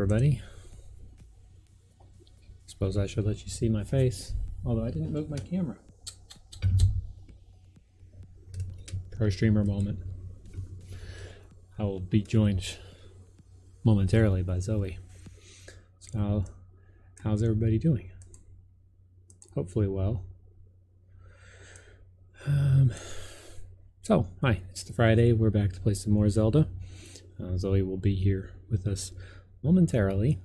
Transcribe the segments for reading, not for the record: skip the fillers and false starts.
everybody. Suppose I should let you see my face, although I didn't move my camera. Pro streamer moment. I will be joined momentarily by Zoe. So, how's everybody doing? Hopefully well. So, hi, it's the Friday. We're back to play some more Zelda. Zoe will be here with us momentarily.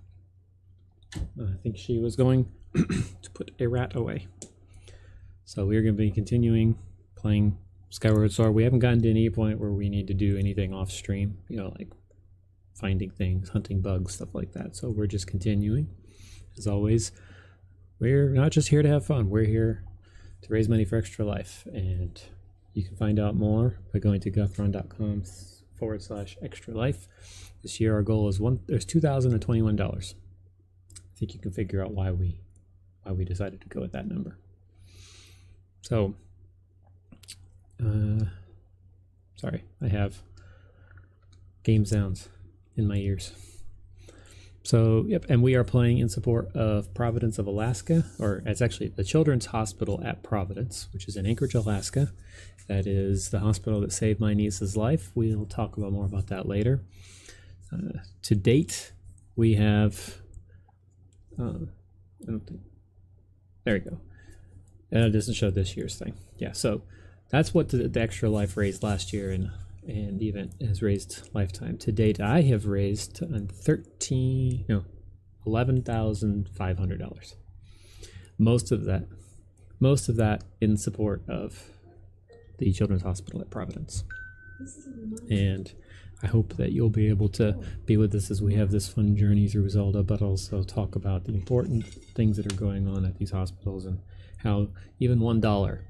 I think she was going to put a rat away. So we're going to be continuing playing Skyward Sword. We haven't gotten to any point where we need to do anything off stream, you know, like finding things, hunting bugs, stuff like that. So we're just continuing. As always, we're not just here to have fun. We're here to raise money for Extra Life. And you can find out more by going to guthron.com/extralife. This year our goal is there's $2,021. I think you can figure out why we decided to go with that number. So, sorry, I have game sounds in my ears. So, yep, and we are playing in support of Providence of Alaska, or it's actually the Children's Hospital at Providence, which is in Anchorage, Alaska. That is the hospital that saved my niece's life. We'll talk about more about that later. To date, we have... I don't think... There we go. And it doesn't show this year's thing. Yeah, so that's what the Extra Life raised last year, and the event has raised lifetime. To date, I have raised $11,500. Most of that in support of the Children's Hospital at Providence. And I hope that you'll be able to be with us as we have this fun journey through Zelda, but also talk about the important things that are going on at these hospitals and how even $1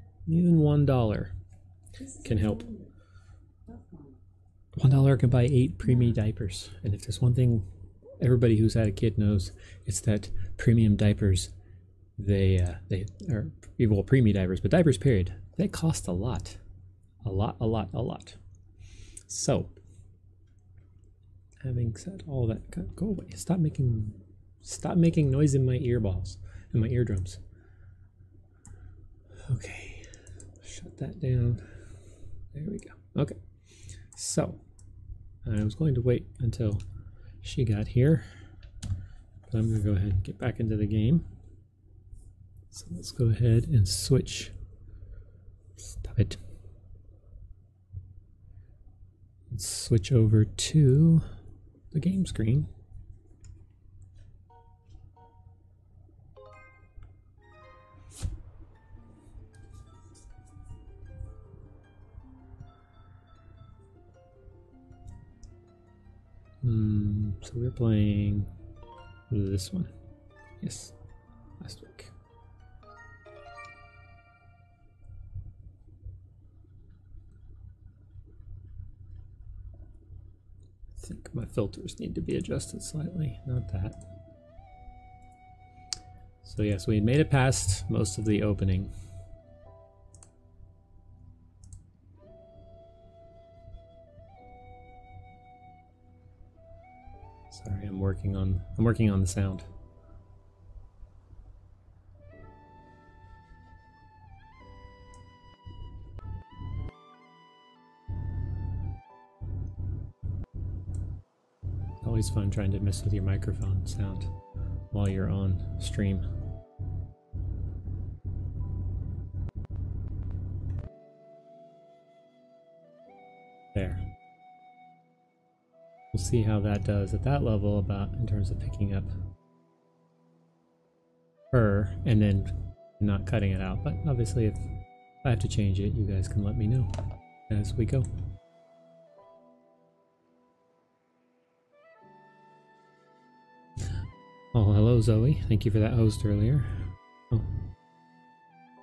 can help. $1 can buy 8 preemie diapers. And if there's one thing everybody who's had a kid knows, it's that premium diapers, they are, well, preemie diapers, but diapers period, they cost a lot. A lot. So, having said all that, go away. Stop making noise in my earballs, in my eardrums. Okay, shut that down. There we go. Okay, so I was going to wait until she got here, but I'm going to go ahead and get back into the game. So let's go ahead and switch. Stop it. Let's switch over to the game screen. So we're playing this one. Yes, last week. I think my filters need to be adjusted slightly, not that. So yes, we made it past most of the opening. Sorry, I'm working on the sound. Always fun trying to mess with your microphone sound while you're on stream. There. We'll see how that does at that level, about in terms of picking up her and then not cutting it out. But obviously if I have to change it, you guys can let me know as we go. Oh, hello Zoe. Thank you for that host earlier. Oh,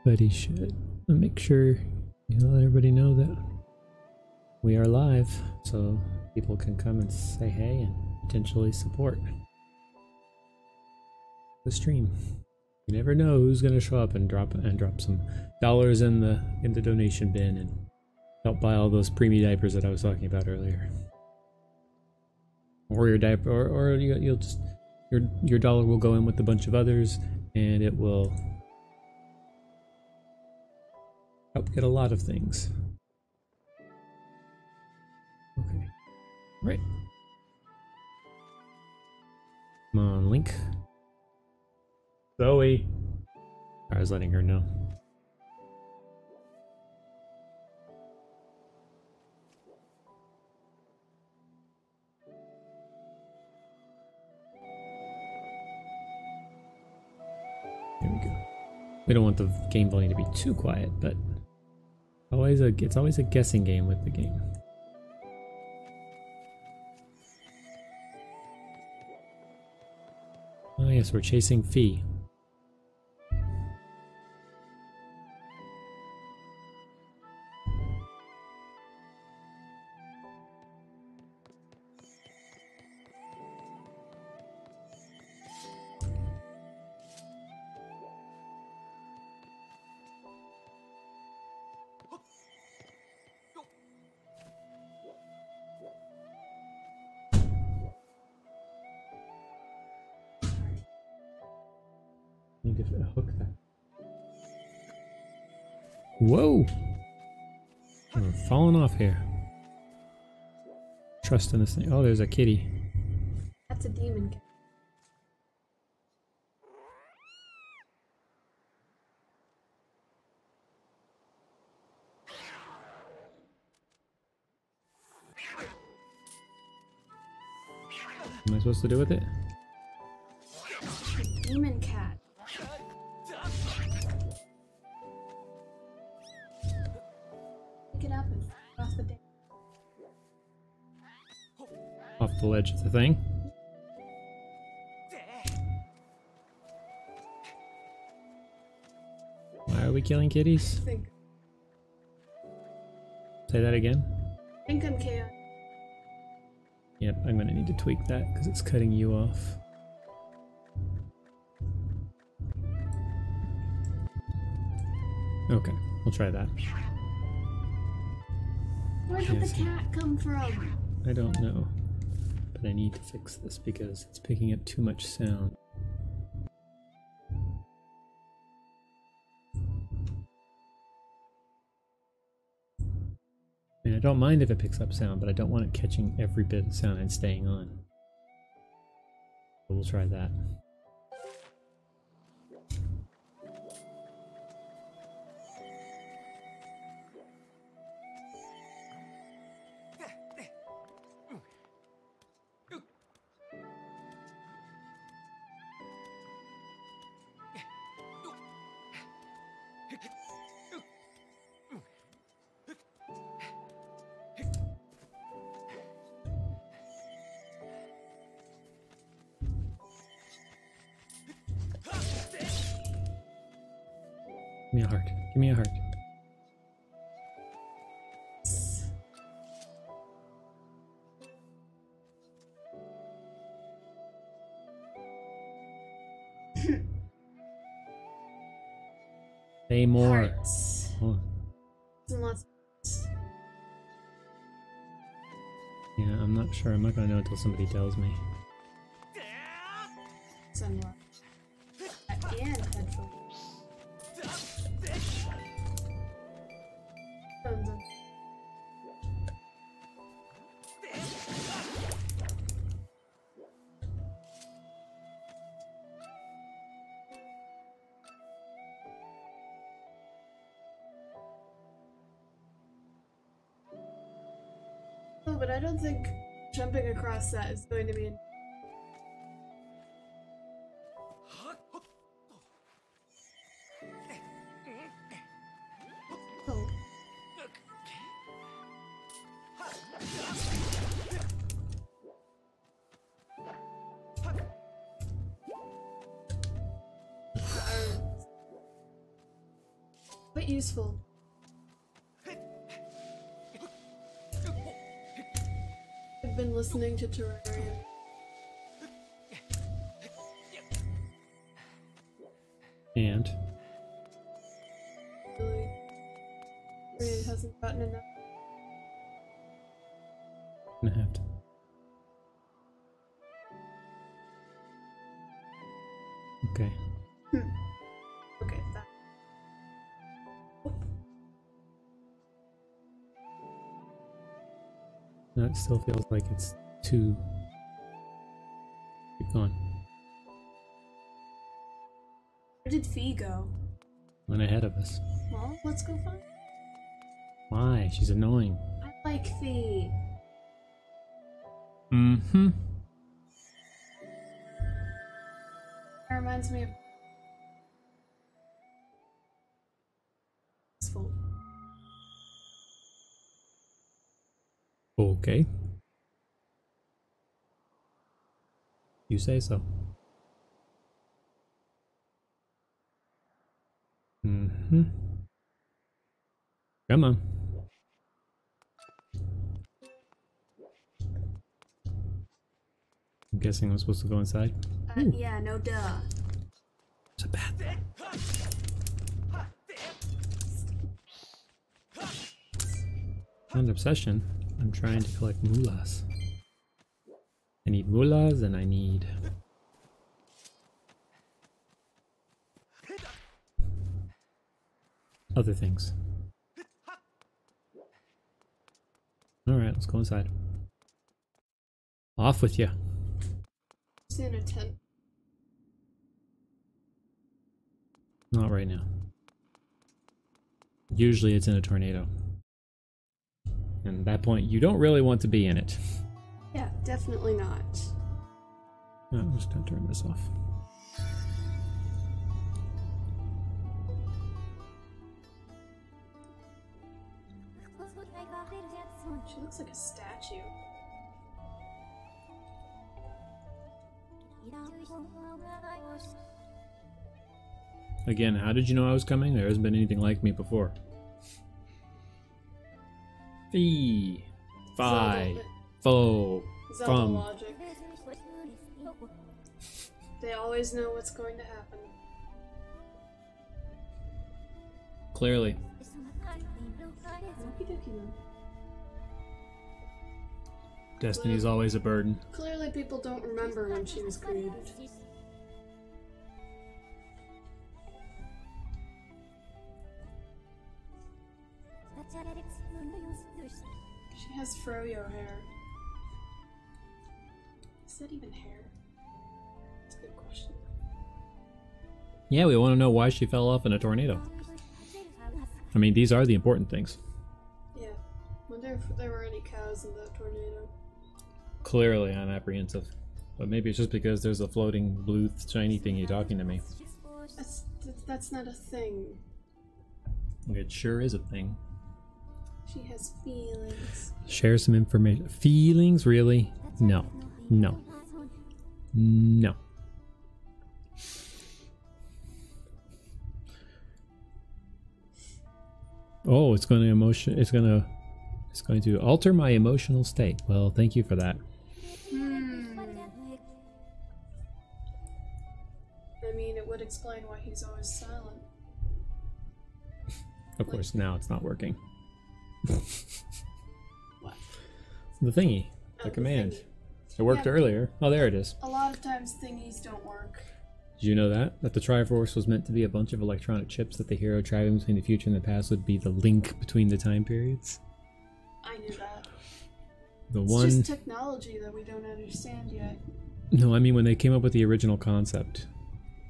but he should make sure you let everybody know that we are live, so people can come and say hey and potentially support the stream. You never know who's going to show up and drop some dollars in the donation bin and help buy all those preemie diapers that I was talking about earlier. Or your diaper, or you'll just your dollar will go in with a bunch of others, and it will help get a lot of things. Okay, right. Come on, Link. Zoe. I was letting her know. There we go. We don't want the game volume to be too quiet, but it's always a guessing game with the game. Oh yes, we're chasing Fee. Need to hook that. Whoa! We're falling off here. Trust in this thing. Oh, there's a kitty. That's a demon cat. What am I supposed to do with it? A demon cat. Pick it up and off the day. Off the ledge of the thing. Why are we killing kitties? Think Say that again. I'm chaotic. Yep, I'm gonna need to tweak that because it's cutting you off. Okay, we'll try that. Where did the cat come from? I don't know, but I need to fix this because it's picking up too much sound. And I don't mind if it picks up sound, but I don't want it catching every bit of sound and staying on. So we'll try that. Give me a heart. Give me a heart. Say more. Hearts. Hold on. And lots of hearts. Yeah, I'm not sure. I'm not gonna know until somebody tells me. Sunrock. And headphones. Oh, but I don't think jumping across that is going to be. Oh. But useful. I've been listening to Terraria. And Really hasn't gotten enough. I'm gonna have to. Okay. Okay, that. That still feels like it's too... Keep going. Where did Fee go? Went ahead of us. Well, let's go find. Why? She's annoying. I like Fee. Mm-hmm. It reminds me of. Okay. You say so. Mm-hmm. Come on. I'm guessing I'm supposed to go inside. Yeah, no duh. It's a bad thing. An obsession. I'm trying to collect moolahs. I need moolahs and I need... other things. Alright, let's go inside. Off with you. It's in a tent. Not right now. Usually it's in a tornado. And at that point, you don't really want to be in it. Yeah, definitely not. No, I'm just gonna turn this off. She looks like a statue. Again, how did you know I was coming? There hasn't been anything like me before. Fee. Fi. Fo. Zelda Fum. logic. They always know what's going to happen. Clearly. Okie dokie then. Destiny's always a burden. Clearly people don't remember when she was created. She has froyo hair. Is that even hair? That's a good question. Yeah, we want to know why she fell off in a tornado. I mean, these are the important things. Yeah. Wonder if there were any cows in that tornado. Clearly, I'm apprehensive. But maybe it's just because there's a floating blue shiny thingy talking to me. That's not a thing. It sure is a thing. She has feelings. Share some information. Feelings? Really? No. No. No. Oh, it's going to alter my emotional state. Well, thank you for that. I mean, it would explain why he's always silent. Of course, now it's not working. What? The thingy. Oh, The the command. thingy. It worked Yeah. earlier. Oh, there it is. A lot of times thingies don't work. Did you know that? That the Triforce was meant to be a bunch of electronic chips that the hero traveling between the future and the past would be the link between the time periods? I knew that. The It's one... just technology that we don't understand yet. No, I mean when they came up with the original concept,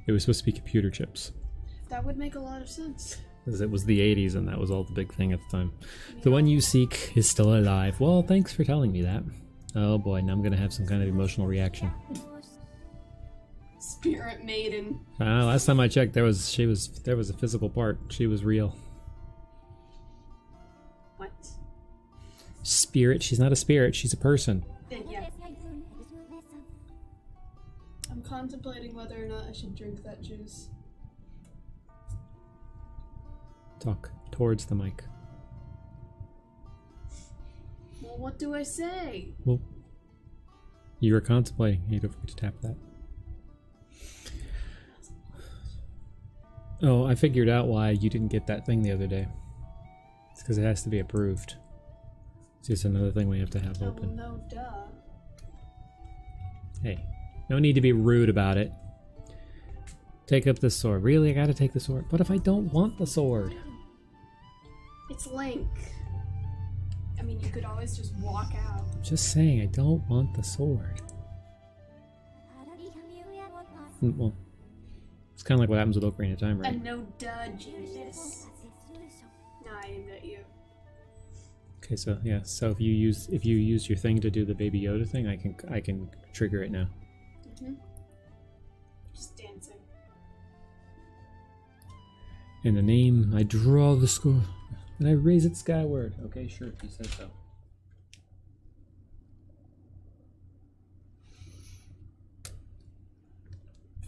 it was supposed to be computer chips. That would make a lot of sense. Because it was the 80s and that was all the big thing at the time. The one you seek is still alive. Well, thanks for telling me that. Oh boy, now I'm going to have some kind of emotional reaction. Spirit Maiden. Last time I checked, there was a physical part. She was real. What? Spirit? She's not a spirit. She's a person. Yeah. I'm contemplating whether or not I should drink that juice. Talk towards the mic. Well, what do I say? Well, you were contemplating. You don't forget to tap that. Oh, I figured out why you didn't get that thing the other day. It's because it has to be approved. It's just another thing we have to have Oh, open. no, duh. Hey, no need to be rude about it. Take up this sword. Really? I gotta take the sword? What if I don't want the sword? It's Link. I mean, you could always just walk out. I'm just saying, I don't want the sword. Well, it's kind of like what happens with Ocarina of Time, right? And no duh, genius. Nah, I aimed at you. Okay, so yeah, so if you use your thing to do the Baby Yoda thing, I can trigger it now. Just dancing. In the name, I draw the score, and I raise it skyward. Okay, sure, if you said so.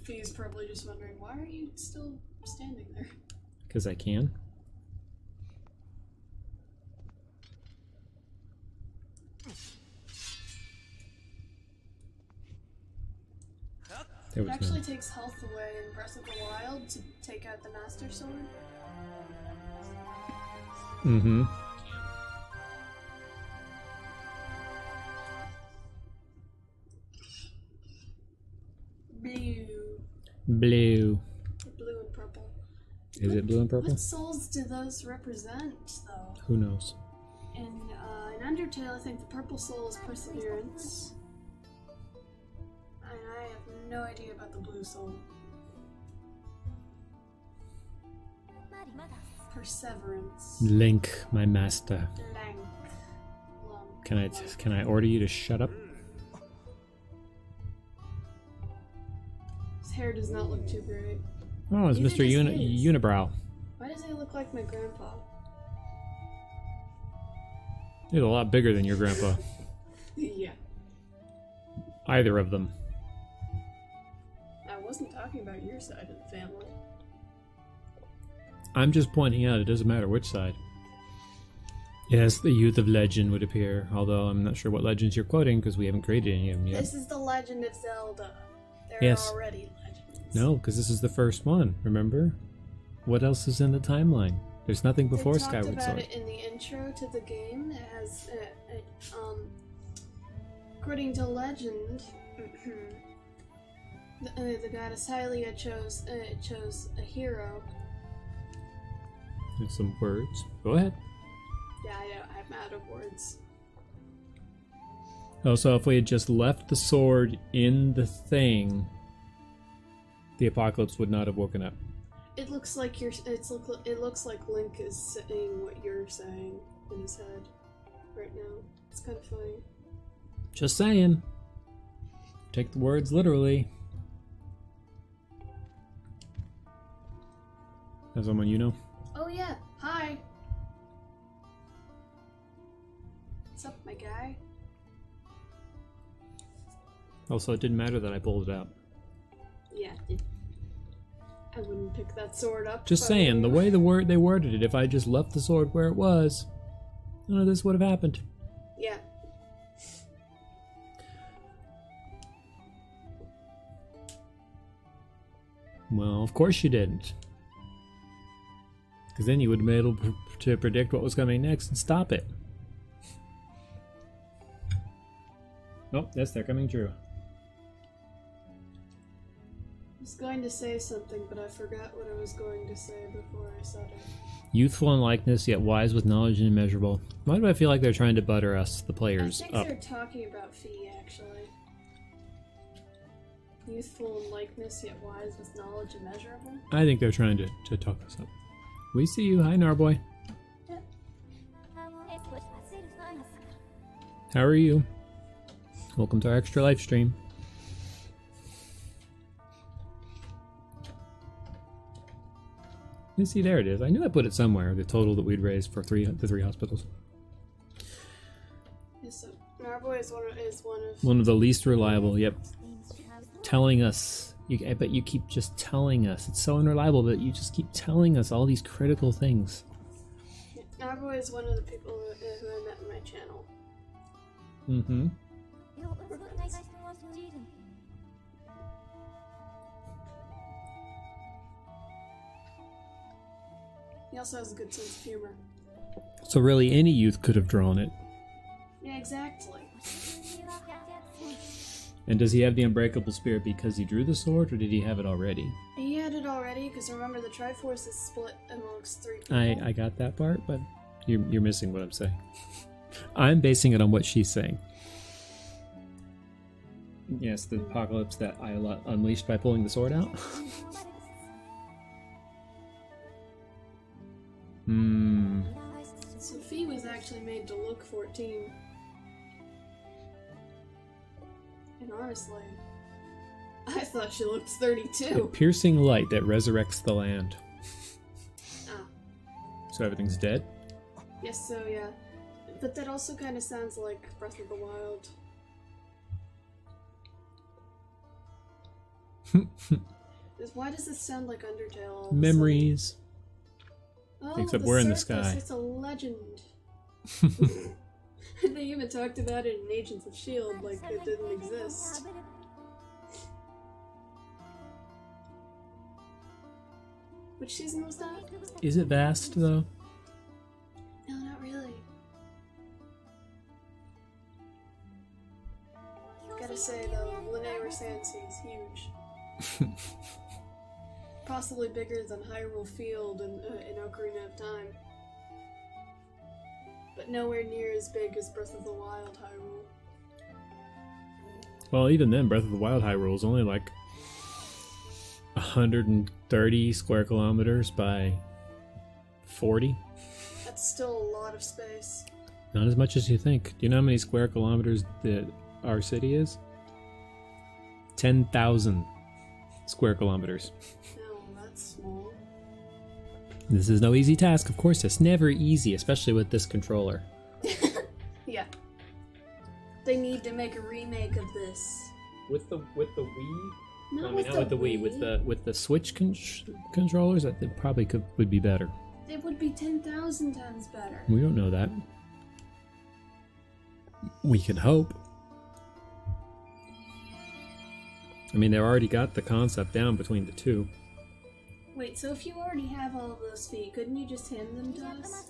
Fee's probably just wondering, why are you still standing there? Because I can. It actually takes health away in Breath of the Wild to take out the Master Sword. Mm-hmm. Blue. Blue. Blue and purple. Is it blue and purple? What souls do those represent, though? Who knows? In Undertale, I think the purple soul is perseverance. And I have no idea about the blue soul. Perseverance. Link, my master. Lank. Can I order you to shut up? His hair does not look too great. Oh, it's Neither Mr. does his. Unibrow. Why does he look like my grandpa? He's a lot bigger than your grandpa. Yeah. Either of them. I wasn't talking about your side of the family. I'm just pointing out it doesn't matter which side. Yes, the youth of legend would appear, although I'm not sure what legends you're quoting because we haven't created any of them yet. This is the Legend of Zelda. There Yes. are already legends. No, because this is the first one, remember? What else is in the timeline? There's nothing before Skyward They talked about Sword. it in the intro to the game. It has, according to legend, the goddess Hylia chose a hero. There's some words. Go ahead. Yeah, I'm out of words. Oh, so if we had just left the sword in the thing, the apocalypse would not have woken up. It looks like it looks like Link is saying what you're saying in his head right now. It's kind of funny. Just saying. Take the words literally. As someone you know. Oh yeah, hi. What's up, my guy? Also, it didn't matter that I pulled it out. Yeah, I wouldn't pick that sword up. Just saying, the way they worded it, if I just left the sword where it was, none of this would have happened. Yeah. Well, of course you didn't. Because then you would have been able to predict what was coming next and stop it. Oh, yes, they're coming true. I was going to say something, but I forgot what I was going to say before I said it. Youthful in likeness, yet wise with knowledge and immeasurable. Why do I feel like they're trying to butter us, the players, I think up? they're talking about Fee, actually. Youthful in likeness, yet wise with knowledge immeasurable. I think they're trying to talk us up. We see you. Hi, Narboy. Yeah. How are you? Welcome to our extra life stream. You see, there it is. I knew I put it somewhere. The total that we'd raised for the three hospitals. So Narboy is One of the least reliable. Yep. Telling us. I bet you keep just telling us. It's so unreliable, but you just keep telling us all these critical things. Narboy is one of the people who I met in my channel. Mm-hmm. He also has a good sense of humor. So really, any youth could have drawn it. Yeah, exactly. And does he have the unbreakable spirit because he drew the sword, or did he have it already? He had it already, because remember the Triforce is split amongst 3 people. I got that part, but you're missing what I'm saying. I'm basing it on what she's saying. Yes, the apocalypse that Isla unleashed by pulling the sword out. Sophie was actually made to look 14. And honestly, I thought she looked 32. A piercing light that resurrects the land. Ah. So everything's dead? Yes, so yeah. But that also kind of sounds like Breath of the Wild. Why does this sound like Undertale? All of a Memories. sudden? Oh, Except we're in the surface, sky. It's a legend. They even talked about it in Agents of S.H.I.E.L.D. like it didn't exist. Which season was that? Is it vast, though? No, not really. Gotta say, though, Linnea Sansi is huge. Possibly bigger than Hyrule Field in Ocarina of Time. But nowhere near as big as Breath of the Wild Hyrule. Well, even then, Breath of the Wild Hyrule is only like 130 square kilometers by 40. That's still a lot of space. Not as much as you think. Do you know how many square kilometers that our city is? 10,000 square kilometers. No, that's small. This is no easy task, of course. It's never easy, especially with this controller. Yeah. They need to make a remake of this. With the Wii? Not Not with the Wii. With the Switch controllers, that it probably would be better. It would be 10,000 times better. We don't know that. We can hope. I mean, they've already got the concept down between the two. Wait, so if you already have all of those feet, couldn't you just hand them to us?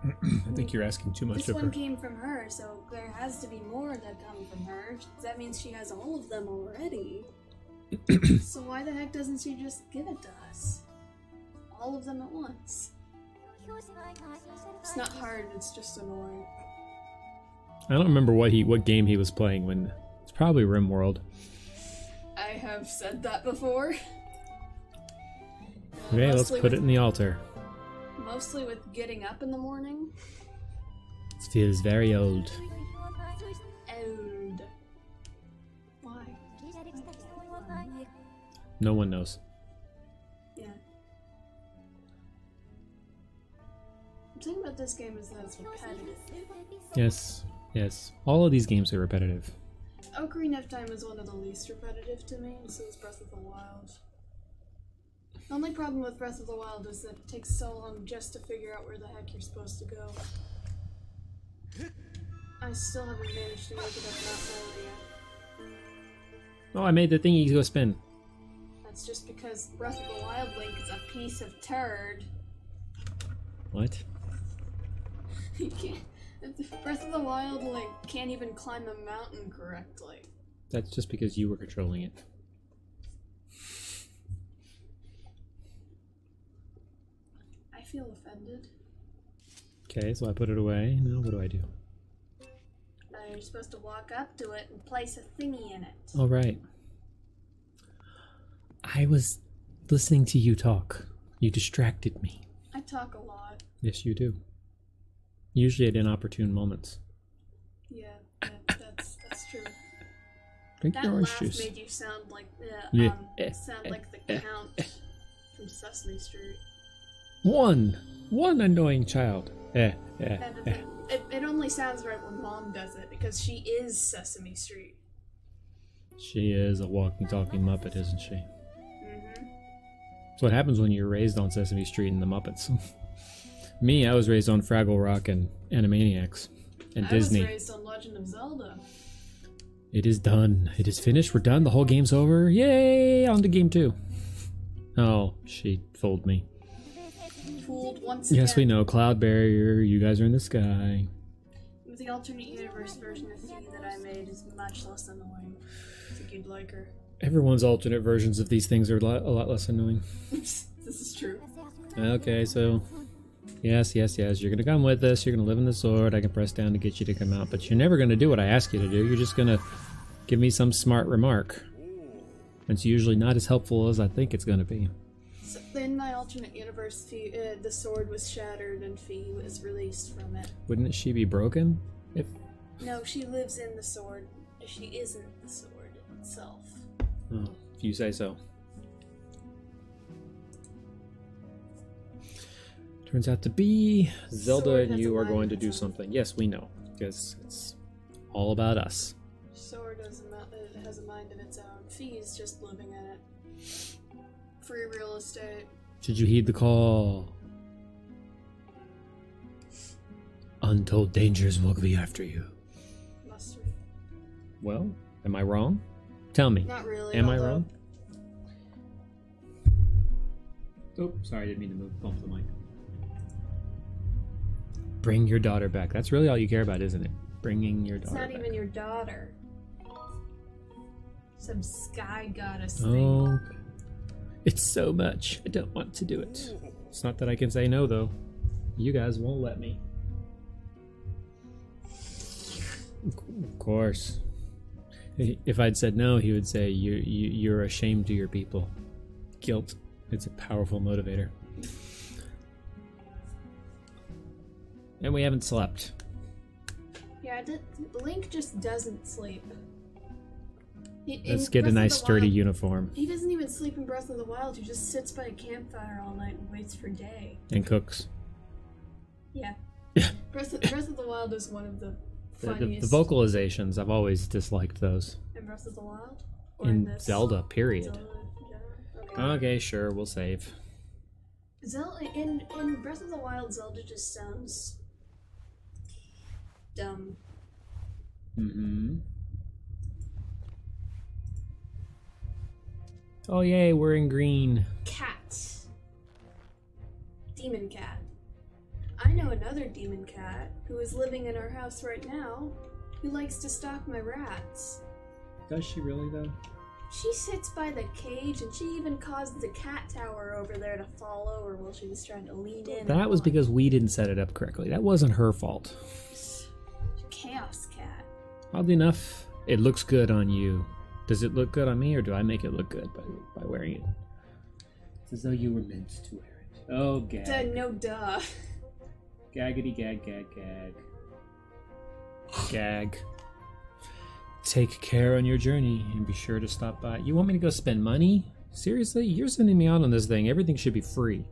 I think you're asking too much This of one her. came from her, so there has to be more that come from her. That means she has all of them already. So why the heck doesn't she just give it to us? All of them at once. It's not hard, it's just annoying. I don't remember what game he was playing when. It's probably RimWorld. I have said that before. Okay, let's Mostly put it in the altar. Mostly with getting up in the morning. It feels very old. Old. Why? No one knows. Yeah. The thing about this game is that it's repetitive. Yes, yes. All of these games are repetitive. Ocarina of Time is one of the least repetitive to me, and so is Breath of the Wild. The only problem with Breath of the Wild is that it takes so long just to figure out where the heck you're supposed to go. I still haven't managed to make it up that far yet. Oh, I made the thingy go spin. That's just because Breath of the Wild Link is a piece of turd. What? He can't. Breath of the Wild Link can't even climb a mountain correctly. That's just because you were controlling it. I feel offended. Okay, so I put it away. Now what do I do? You're supposed to walk up to it and place a thingy in it. All right. I was listening to you talk. You distracted me. I talk a lot. Yes, you do. Usually at inopportune moments. Yeah, that's true. Drink That your orange laugh juice. made you sound like sound like the Count from Sesame Street. One annoying child. And it only sounds right when Mom does it because she is Sesame Street. She is a walking, talking Muppet, isn't she? Mm-hmm. That's what happens when you're raised on Sesame Street and the Muppets. Me, I was raised on Fraggle Rock and Animaniacs and Disney. I was raised on Legend of Zelda. It is done. It is finished. We're done. The whole game's over. Yay! On to game 2. Oh, she fooled me. Fooled once again. Yes, we know. Cloud barrier. You guys are in the sky. The alternate universe version of Fee that I made is much less annoying. I think you'd like her. Everyone's alternate versions of these things are a lot less annoying. This is true. Okay, so yes, you're gonna come with us, you're gonna live in the sword, I can press down to get you to come out, but you're never gonna do what I ask you to do, you're just gonna give me some smart remark. It's usually not as helpful as I think it's gonna be. So in my alternate universe, Fee, the sword was shattered and Fee was released from it. Wouldn't she be broken? If No, she lives in the sword. She isn't the sword itself. Oh, if you say so. Turns out to be Zelda Sword and you has a are going mind to of do its own. something. Yes, we know, because it's all about us. Sword has a mind of its own. Fee's just living in it. Free real estate. Should you heed the call? Untold dangers will be after you. Must we? Well, am I wrong? Tell me. Not really. Am I although- wrong? Oh, sorry, I didn't mean to bump the mic. Bring your daughter back. That's really all you care about, isn't it? Bringing your It's daughter not back. even your daughter. Some sky goddess thing. Oh, it's so much. I don't want to do it. It's not that I can say no, though. You guys won't let me. Of course. If I'd said no, he would say, you're ashamed to your people. Guilt. It's a powerful motivator. And we haven't slept. Yeah, Link just doesn't sleep. Let's get a nice sturdy uniform. He doesn't even sleep in Breath of the Wild. He just sits by a campfire all night and waits for day. And cooks. Yeah. Breath of the Wild is one of the The funniest. vocalizations, I've always disliked those. In Breath of the Wild? Or In this? Zelda, period. Zelda in general? Okay. Okay, sure, we'll save. Zelda in Breath of the Wild, Zelda just sounds dumb. Mm-hmm. Oh yay, we're in green. Cat. Demon cat. I know another demon cat who is living in our house right now who likes to stalk my rats. Does she really though? She sits by the cage and she even caused the cat tower over there to fall over while she was trying to lean in. That was because we didn't set it up correctly. That wasn't her fault. Chaos cat. Oddly enough, it looks good on you. Does it look good on me, or do I make it look good by wearing it? It's as though you were meant to wear it. Oh, gag. No duh. Gaggity gag gag gag. Gag. Take care on your journey and be sure to stop by. You want me to go spend money? Seriously? You're sending me out on this thing. Everything should be free.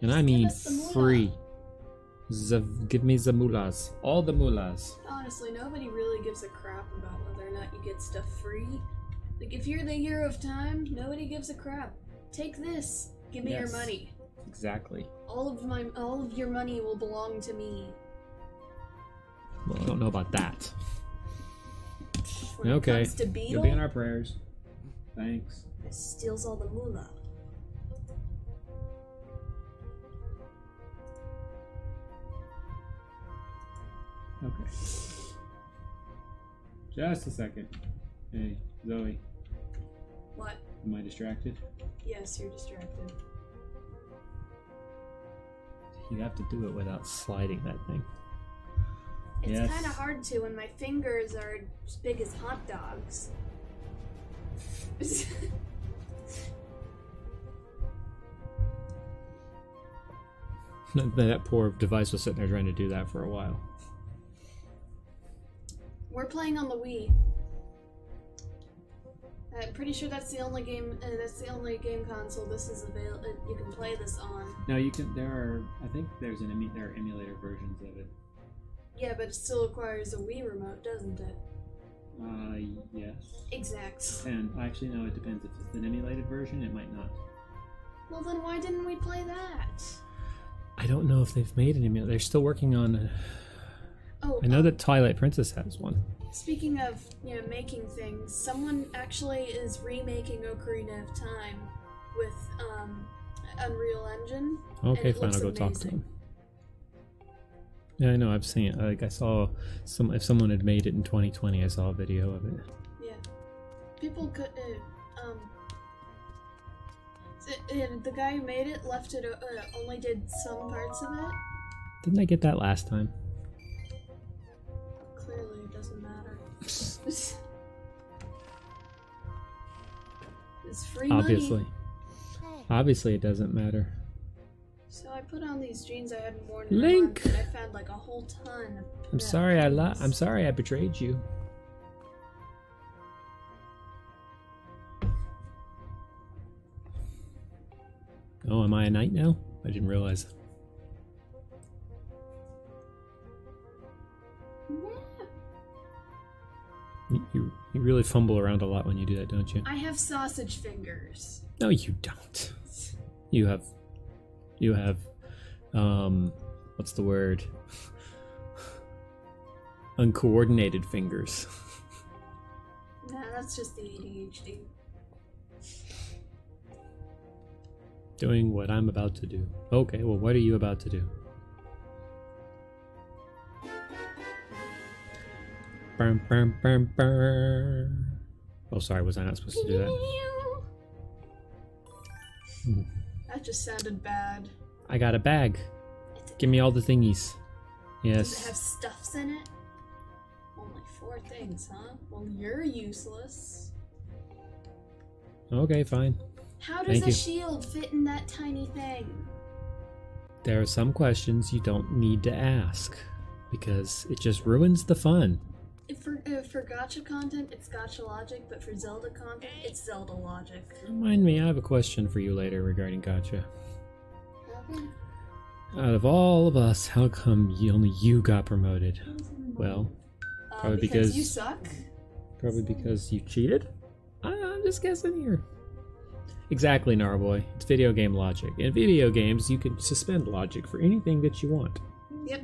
And I mean us the moolah. free. Give me the mullahs. All the mullahs. Honestly, nobody really gives a crap about whether or not you get stuff free. Like, if you're the hero of time, nobody gives a crap. Take this. Give me your Yes. money. Exactly. All of your money will belong to me. Well, I don't know about that. When it Okay. comes to Beetle, You'll be in our prayers. Thanks. it steals all the moolah. Okay. Just a second. Hey, Zoe. What? Am I distracted? Yes, you're distracted. You have to do it without sliding that thing. It's Yes. kind of hard to when my fingers are as big as hot dogs. That poor device was sitting there trying to do that for a while. We're playing on the Wii. I'm pretty sure that's the only game. That's the only game console this is available. You can play this on. No, you can. There are. I think there are emulator versions of it. Yeah, but it still requires a Wii remote, doesn't it? Yes. Exact. And actually, no. It depends. If it's an emulated version, it might not. Well, then why didn't we play that? I don't know if they've made an emulator. They're still working on. Oh, I know that Twilight Princess has one. speaking of, making things, someone actually is remaking Ocarina of Time with Unreal Engine. Okay, and it fine. looks I'll go talk to amazing. them. Yeah, I know. I've seen it. Like I saw if someone had made it in 2020, I saw a video of it. Yeah. People could. The guy who made it left it. Only did some parts of it. Didn't I get that last time? Clearly, it doesn't matter. It's free Obviously. money. Obviously, it doesn't matter. So I put on these jeans I hadn't worn in Link! a month, and I found like a whole ton of. I'm sorry. I'm sorry. I betrayed you. Oh, am I a knight now? I didn't realize. You really fumble around a lot when you do that, don't you? I have sausage fingers. No, you don't. You have, what's the word? Uncoordinated fingers. Nah, that's just the ADHD. Doing what I'm about to do. Okay, well, what are you about to do? Burn, burn, burn, burn. Oh, sorry, was I not supposed to do that? That just sounded bad. I got a bag. Give me all the thingies. Yes. Does it have stuffs in it? Only 4 things, huh? Well, you're useless. Okay, fine. How does Thank a you. shield fit in that tiny thing? There are some questions you don't need to ask because it just ruins the fun. For gacha content, it's gacha logic, but for Zelda content, it's Zelda logic. Remind me, I have a question for you later regarding gacha. Okay. Out of all of us, how come only you got promoted? Well, probably because you suck. Probably because you cheated? I'm just guessing here. Exactly, Narboy. It's video game logic. In video games, you can suspend logic for anything that you want. Yep.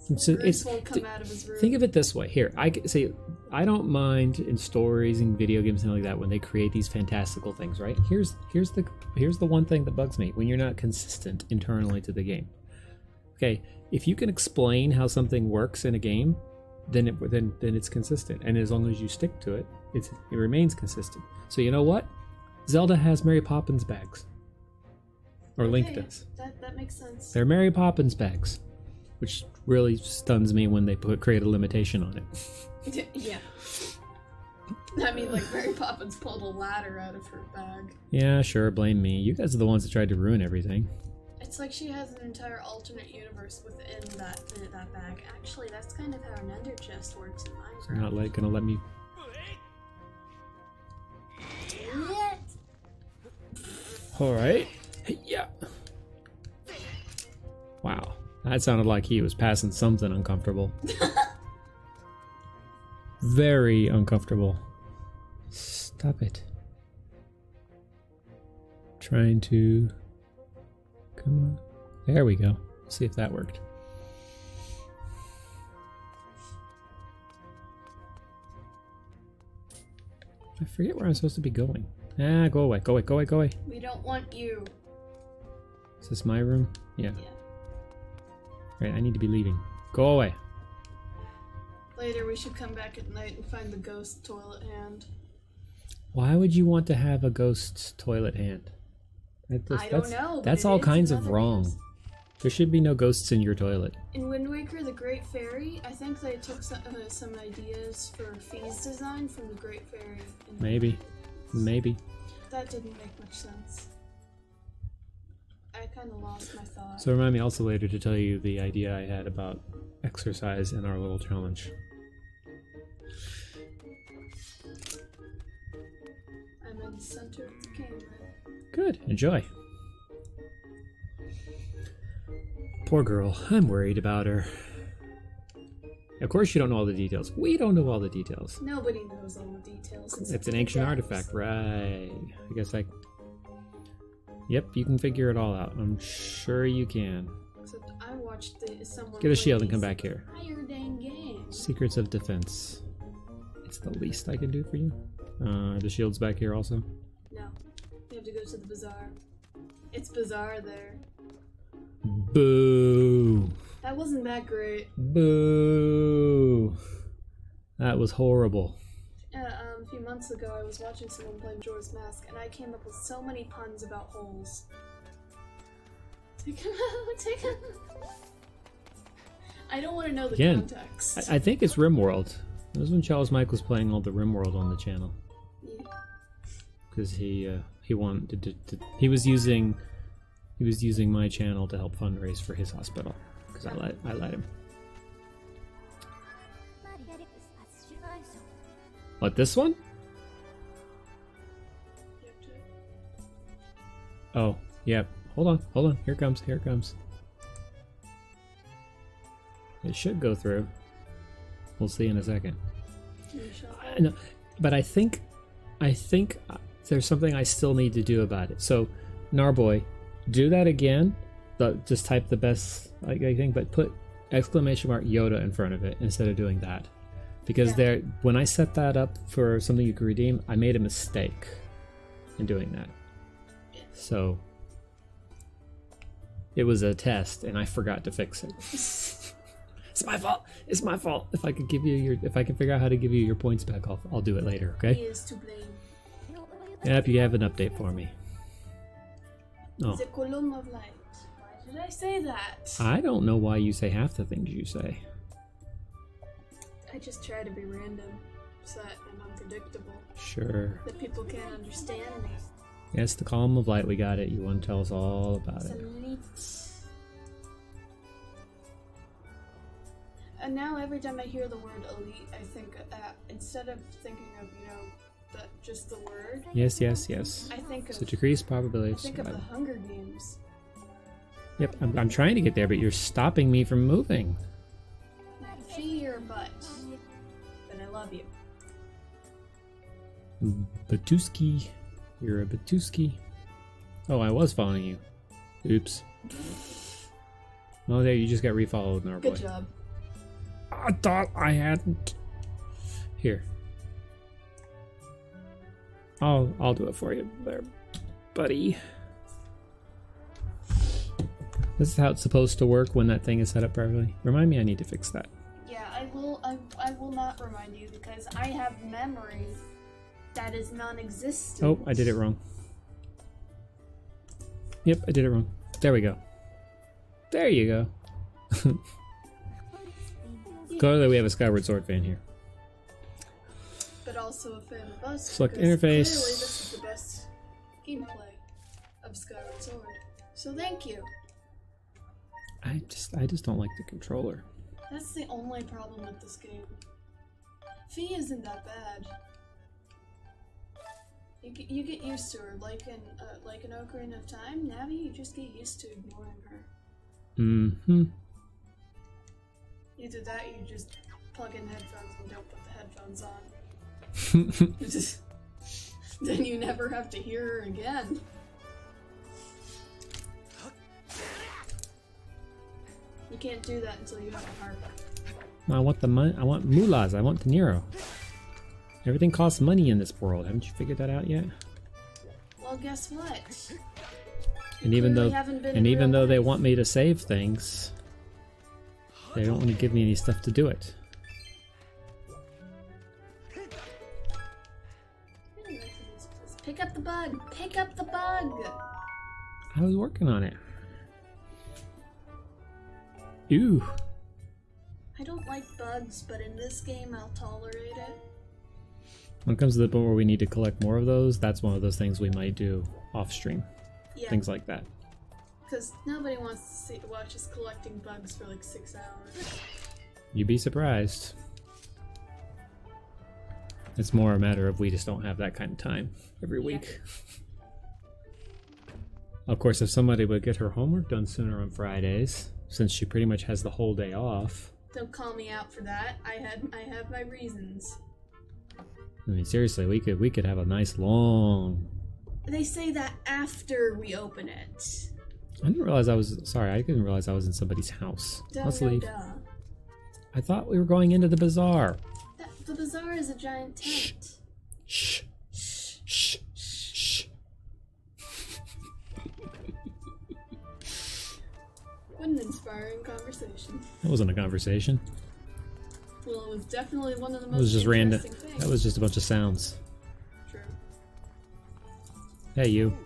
It's, won't come out of his room. think of it this way. Here, I say I don't mind in stories and video games and like that when they create these fantastical things, right? Here's the one thing that bugs me when you're not consistent internally to the game. Okay, if you can explain how something works in a game, then it's consistent, and as long as you stick to it, it remains consistent. So you know what? Zelda has Mary Poppins bags, or Link does. That makes sense. They're Mary Poppins bags, which really stuns me when they create a limitation on it. Yeah. I mean, like Mary Poppins pulled a ladder out of her bag. Yeah, sure, blame me. You guys are the ones that tried to ruin everything. It's like she has an entire alternate universe within that bag. Actually, that's kind of how an ender chest works in Minecraft. You're not gonna let me. What? All right. Yeah. Wow, that sounded like he was passing something uncomfortable. Very uncomfortable. Stop it. Trying to. Come on. There we go. See if that worked. I forget where I'm supposed to be going. Ah, go away, go away, go away, go away. We don't want you. Is this my room? Yeah. Yeah. Right, I need to be leaving. Go away. Later, we should come back at night and find the ghost toilet hand. Why would you want to have a ghost toilet hand? I don't know. But That's it all is kinds in of other wrong. games. There should be no ghosts in your toilet. In Wind Waker, the Great Fairy, I think they took some ideas for Fee's design from the Great Fairy. Maybe. Maybe. That didn't make much sense. I kind of lost my thought. So remind me also later to tell you the idea I had about exercise in our little challenge. I'm in the center of the camera. Good. Enjoy. Poor girl. I'm worried about her. Of course you don't know all the details. We don't know all the details. Nobody knows all the details. It's an ancient artifact, right? I guess I... Yep, you can figure it all out. I'm sure you can. Except I watched someone Get a shield play and come these back here. entire dang game. Secrets of defense. It's the least I can do for you. The shield's back here also. No, you have to go to the bazaar. It's bizarre there. Boo. That wasn't that great. Boo. That was horrible. A few months ago, I was watching someone play Majora's Mask, and I came up with so many puns about holes. Take him out, take him out. I don't want to know the context. I think it's RimWorld. That was when Charles Mike was playing all the RimWorld on the channel. Yeah. Because he wanted to he was using my channel to help fundraise for his hospital. Because I let him. What, this one? Oh, yeah. Hold on. Here it comes. It should go through. We'll see in a second. No, but I think there's something I still need to do about it. So, Narboy, do that again. Just type the best I think, but put exclamation mark Yoda in front of it instead of doing that. Because when I set that up for something you could redeem, I made a mistake in doing that. So it was a test, and I forgot to fix it. It's my fault. It's my fault. If I can figure out how to give you your points back, I'll do it later. Okay? He is to blame. Yep, you have an update for me. Oh. The column of light. Why did I say that? I don't know why you say half the things you say. I just try to be random, so that I'm unpredictable. Sure. That people can't understand me. Yes, the column of light. We got it. You want to tell us all about it. And now every time I hear the word elite, I think instead of thinking of, just the word. Yes. I think of... So decreased probability of survival. I think of the Hunger Games. Yep, I'm trying to get there, but you're stopping me from moving. Fee your butt. But I love you. Batuski. You're a Batuski. Oh, I was following you. Oops. Oh, there, you just got refollowed, Narboy. Good job. I thought I hadn't. Here. I'll do it for you there, buddy. This is how it's supposed to work when that thing is set up properly. Remind me I need to fix that. Yeah, I will not remind you because I have memory that is non-existent. Oh, I did it wrong. Yep, I did it wrong. There we go. There you go. Clearly we have a Skyward Sword fan here. But also a fan of us. Select interface. Clearly this is the best gameplay of Skyward Sword. So thank you. I just don't like the controller. That's the only problem with this game. Fee isn't that bad. You get used to her, like in Ocarina of Time. Navi, you just get used to ignoring her. Mm-hmm. Either that, or you just plug in headphones and don't put the headphones on. Then you never have to hear her again. You can't do that until you have a harp. I want the money. I want moolahs. I want dinero. Everything costs money in this world. Haven't you figured that out yet? Well, guess what? And even though they want me to save things, they don't want to give me any stuff to do it. Pick up the bug! Pick up the bug! I was working on it. Ew. I don't like bugs, but in this game I'll tolerate it. When it comes to the point where we need to collect more of those, that's one of those things we might do off stream. Yeah. Things like that. Because nobody wants to watch us collecting bugs for like 6 hours. You'd be surprised. It's more a matter of we just don't have that kind of time every week. Of course, if somebody would get her homework done sooner on Fridays, since she pretty much has the whole day off. Don't call me out for that. I have my reasons. I mean, seriously, we could have a nice long... They say that after we open it. I didn't realize I was... Sorry, I didn't realize I was in somebody's house. Let's leave. I thought we were going into the bazaar. The bazaar is a giant tent. Shh. Shh. Shh. Shh. What an inspiring conversation. That wasn't a conversation. Well, it was definitely one of the It most was just random. interesting things. That was just a bunch of sounds. True. Hey, you.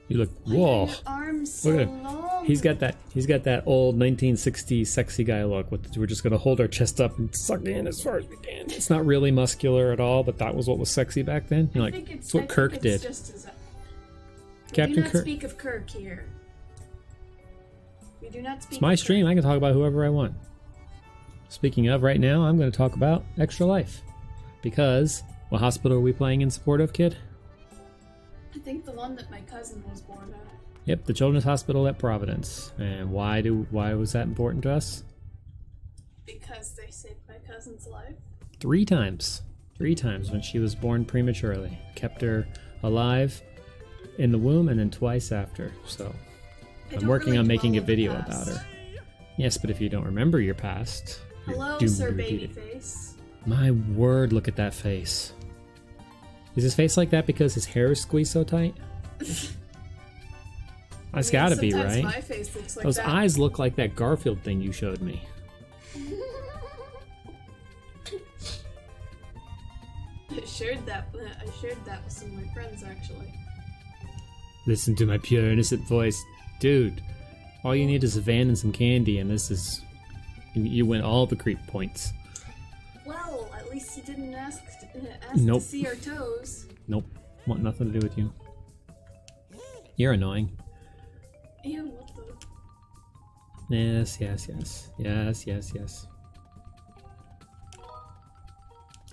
You look. Why Whoa. are your arms so Look at him. long? He's got that old 1960s sexy guy look. We're just gonna hold our chest up and suck in as far as we can. It's not really muscular at all, but that was what was sexy back then. You know, like it's what Kirk did. Captain we do not Kirk. speak of Kirk here. We do not speak. It's my of stream. Kirk. I can talk about whoever I want. Speaking of, right now I'm going to talk about Extra Life, because what hospital are we playing in support of, kid? I think the one that my cousin was born at. Yep, the Children's Hospital at Providence. And why was that important to us? Because they saved my cousin's life. 3 times. 3 times when she was born prematurely. Kept her alive in the womb and then twice after. So I'm working on making a video about her. Yes, but if you don't remember your past, you're Hello, doomed Sir to repeat it. Babyface. My word, look at that face. Is his face like that because his hair is squeezed so tight? That's gotta be, right? My face looks like Those that. eyes look like that Garfield thing you showed me. I shared that with some of my friends, actually. Listen to my pure, innocent voice. Dude, all you need is a van and some candy, and this is... You win all the creep points. Well, at least you didn't ask Nope. to see our toes. Nope. Want nothing to do with you. You're annoying. Ew, what the... Yes, yes, yes. Yes, yes, yes.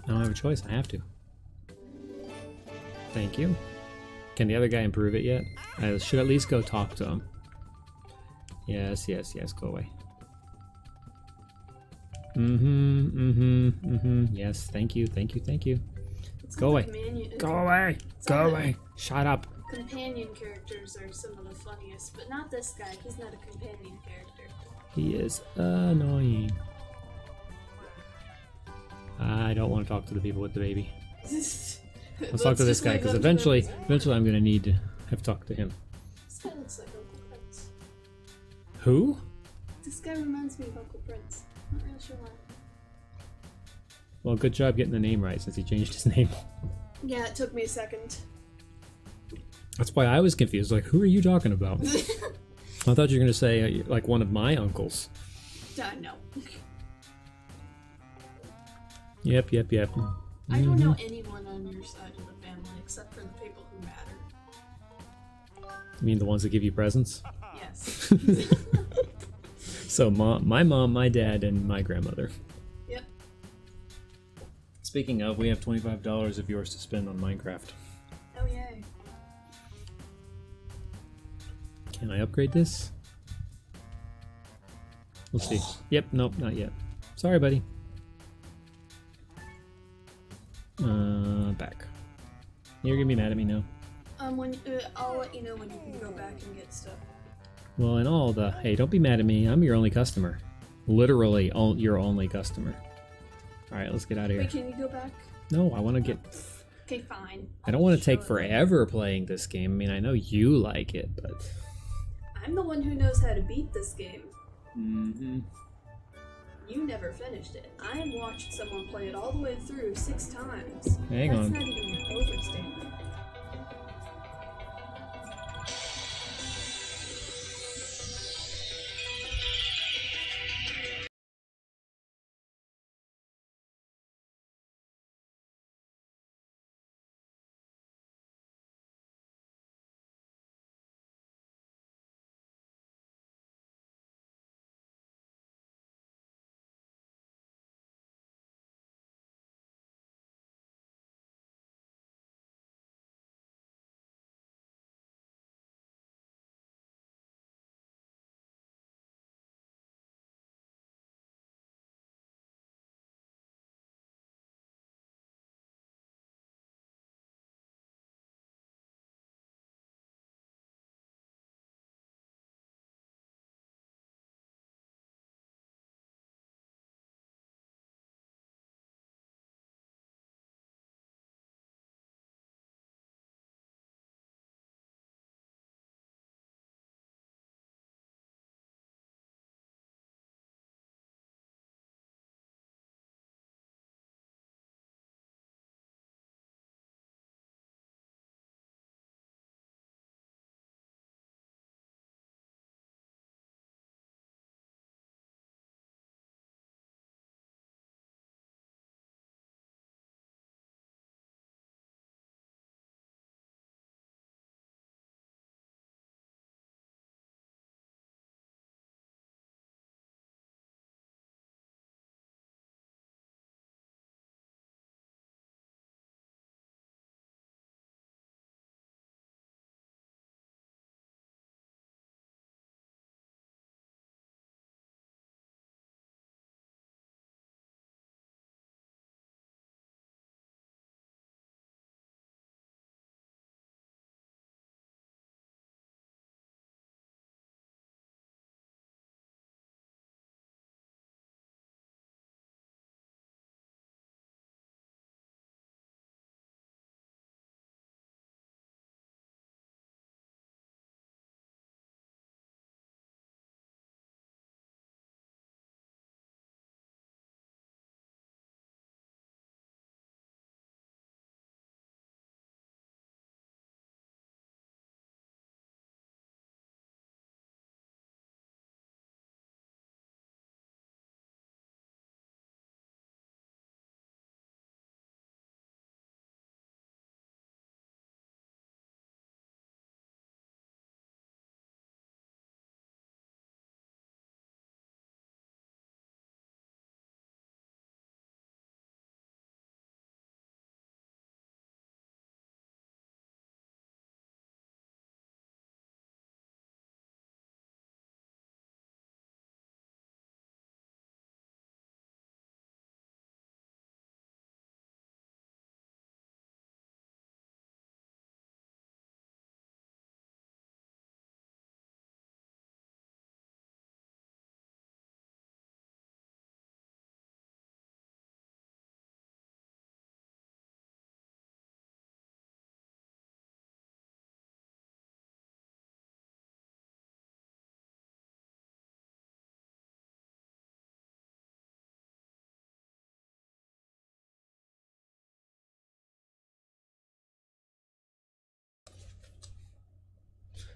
I don't have a choice. I have to. Thank you. Can the other guy improve it yet? I should at least go talk to him. Yes, yes, yes. Go away. Yes, thank you, thank you, thank you. Go away. Go away. Go away. Shut up. Companion characters are some of the funniest, but not this guy. He's not a companion character. He is annoying. I don't want to talk to the people with the baby. Let's talk to this guy, because eventually I'm going to need to have talked to him. This guy looks like Uncle Prince. Who? This guy reminds me of Uncle Prince. Not really sure why. Well, good job getting the name right, since he changed his name. Yeah, it took me a second. That's why I was confused. Like, who are you talking about? I thought you were going to say, like, one of my uncles. No. Yep. I don't know anyone on your side of the family except for the people who matter. You mean the ones that give you presents? Yes. So, my mom, my dad, and my grandmother. Yep. Speaking of, we have $25 of yours to spend on Minecraft. Oh, yay. Can I upgrade this? Let's see. Yep, nope, not yet. Sorry, buddy. Back. You're gonna be mad at me now. I'll let you know when you can go back and get stuff. Well, and all the... Hey, don't be mad at me. I'm your only customer. Literally, your only customer. Alright, let's get out of here. Wait, can you go back? No, I want to get... Okay, fine. I don't want to take forever playing this game. I mean, I know you like it, but... I'm the one who knows how to beat this game. Mm-hmm. You never finished it. I watched someone play it all the way through 6 times. Hang on. That's not even an overstatement.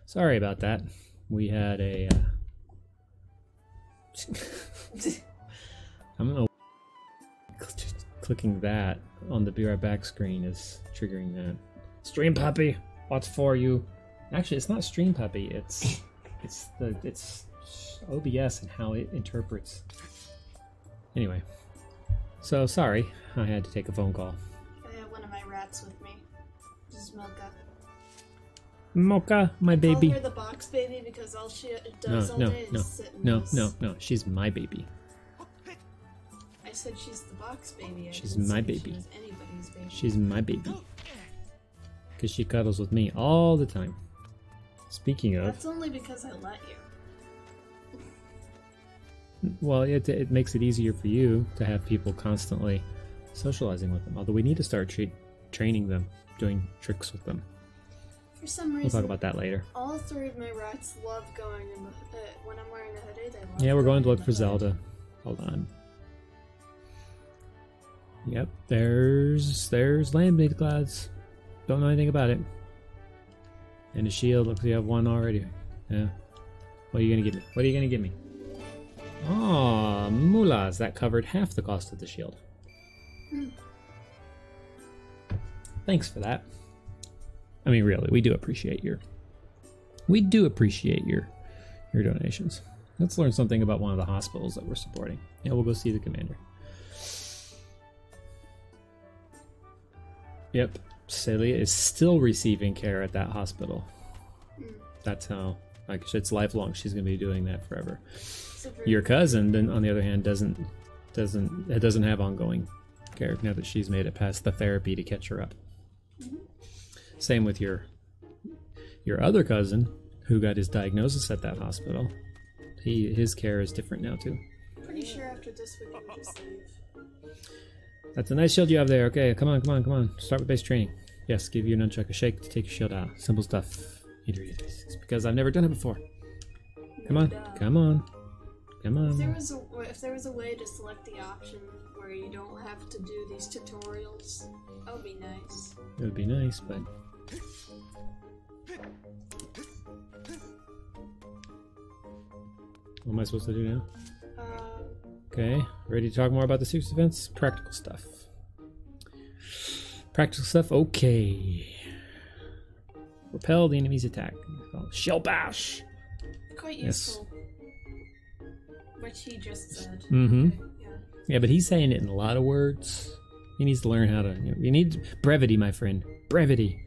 Sorry about that. We had a. I'm gonna. Clicking that on the Be Right Back screen is triggering that. Stream Puppy, what's for you? Actually, it's not Stream Puppy. It's OBS and how it interprets. Anyway, so sorry, I had to take a phone call. I have one of my rats with me. This is Milka. Mocha, my I baby. call her the box baby because all she does all day is sit in this. No. She's my baby. I said she's the box baby. She's my baby. She's anybody's baby. She's my baby. Because she cuddles with me all the time. Speaking of... That's only because I let you. Well, it makes it easier for you to have people constantly socializing with them. Although we need to start training them, doing tricks with them. For some reason, We'll talk about that later. all three of my rats love going in the when I'm wearing a hoodie. They love Yeah, we're going to look in for the hood. Zelda. Hold on. Yep, there's land clouds. Don't know anything about it. And a shield, looks like you have one already. Yeah. What are you gonna give me? What are you gonna give me? Oh, mullahs. That covered half the cost of the shield. Thanks for that. I mean, really, we do appreciate your donations. Let's learn something about one of the hospitals that we're supporting. Yeah, we'll go see the commander. Yep, Celia is still receiving care at that hospital. That's how, like, it's lifelong. She's gonna be doing that forever. Your cousin, then, on the other hand, doesn't have ongoing care now that she's made it past the therapy to catch her up. Same with your other cousin, who got his diagnosis at that hospital. His care is different now too. Pretty sure after this we can just leave. That's a nice shield you have there. Okay, come on. Start with base training. Yes, give your nunchuck a shake to take your shield out. Simple stuff. It's because I've never done it before. Come on. If there was a way to select the option where you don't have to do these tutorials, that would be nice. It would be nice, but... What am I supposed to do now? Okay, ready to talk more about the series events? Practical stuff. Okay. Repel the enemy's attack. Shell bash! Quite useful. Which he just said. Mm-hmm. Okay, Yeah, but he's saying it in a lot of words. He needs to learn how to... You need brevity, my friend. Brevity.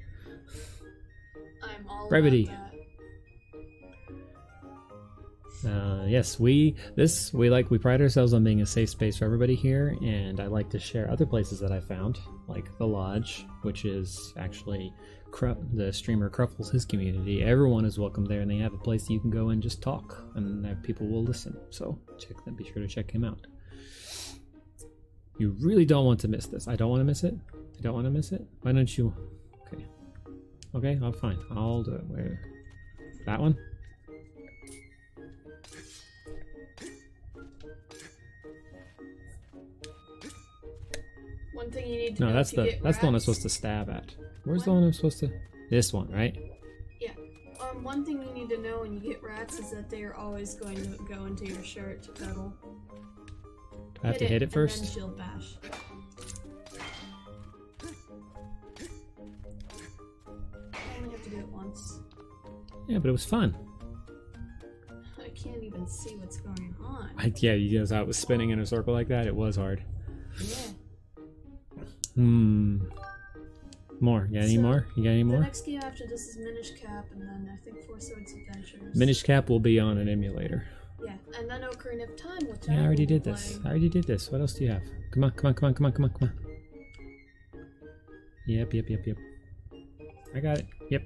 I'm all Brevity. about that. Yes, we pride ourselves on being a safe space for everybody here, and I like to share other places that I found, like the Lodge, which is actually the streamer Cruffles, his community. Everyone is welcome there, and they have a place you can go and just talk, and people will listen. So be sure to check him out. You really don't want to miss this. I don't want to miss it. Why don't you? Okay, oh, fine. I'll do it. Where? That one? One thing you need to No, know that's if you the get one I'm rats- supposed to stab at. Where's the one I'm supposed to? This one, right? Yeah. One thing you need to know when you get rats is that they are always going to go into your shirt to cuddle. Do I have to hit it And first? then shield bash. I only have to do it once. Yeah, but it was fun. I can't even see what's going on. Yeah, you guys, I was spinning in a circle like that. It was hard. Yeah. More. You got any So, more? You got any The more? next game after this is Minish Cap, and then I think Four Swords Adventures. Minish Cap will be on an emulator. Yeah, and then Ocarina of Time, which Yeah, I already will be did this. playing. What else do you have? Come on. Yep. I got it. Yep.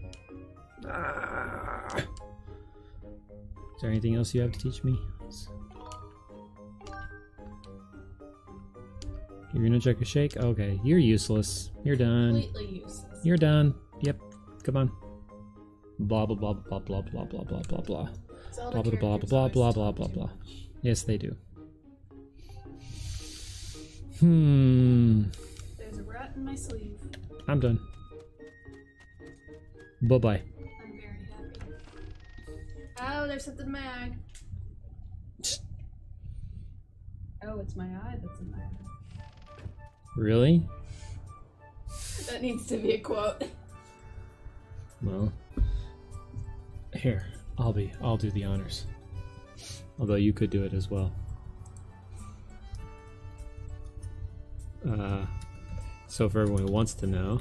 Is there anything else you have to teach me? You're gonna check a shake? Okay, you're useless. You're done. Completely useless. You're done. Yep. Come on. Blah blah blah blah blah blah blah blah blah blah. Zelda Blah blah blah characters blah always blah talk blah blah too blah. much. Yes, they do. There's a rat in my sleeve. I'm done. Bye bye. I'm very happy. there's something in my eye. Oh, it's my eye that's in my eye. Really? That needs to be a quote. Well, here, I'll do the honors. Although you could do it as well. So for everyone who wants to know,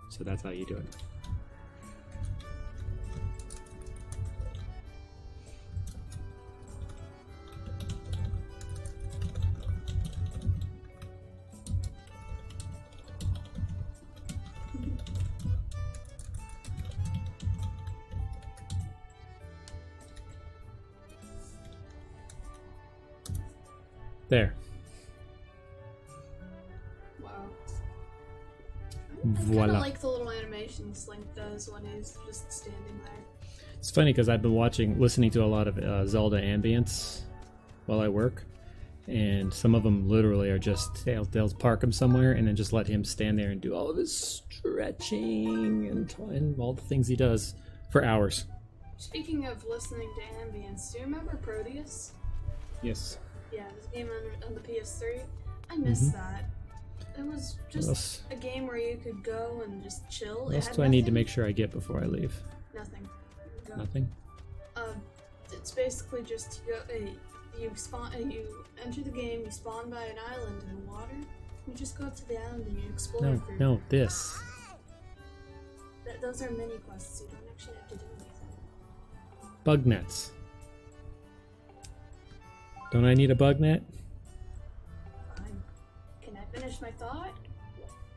so that's how you do it. There. Wow. I Voila. kind of like the little animations Link does when he's just standing there. It's funny because I've been listening to a lot of Zelda ambience while I work, and some of them literally are just they'll park him somewhere and then just let him stand there and do all of his stretching and all the things he does for hours. Speaking of listening to ambience, do you remember Proteus? Yes. Yeah, this game on the PS3. I missed that. It was just a game where you could go and just chill. What else do I need to make sure I get before I leave? Nothing. Go. Nothing? It's basically just you enter the game, you spawn by an island in the water, you just go up to the island and you explore. No, this. Those are mini quests, you don't actually have to do anything. Bug nets. Don't I need a bug net? Fine. Can I finish my thought?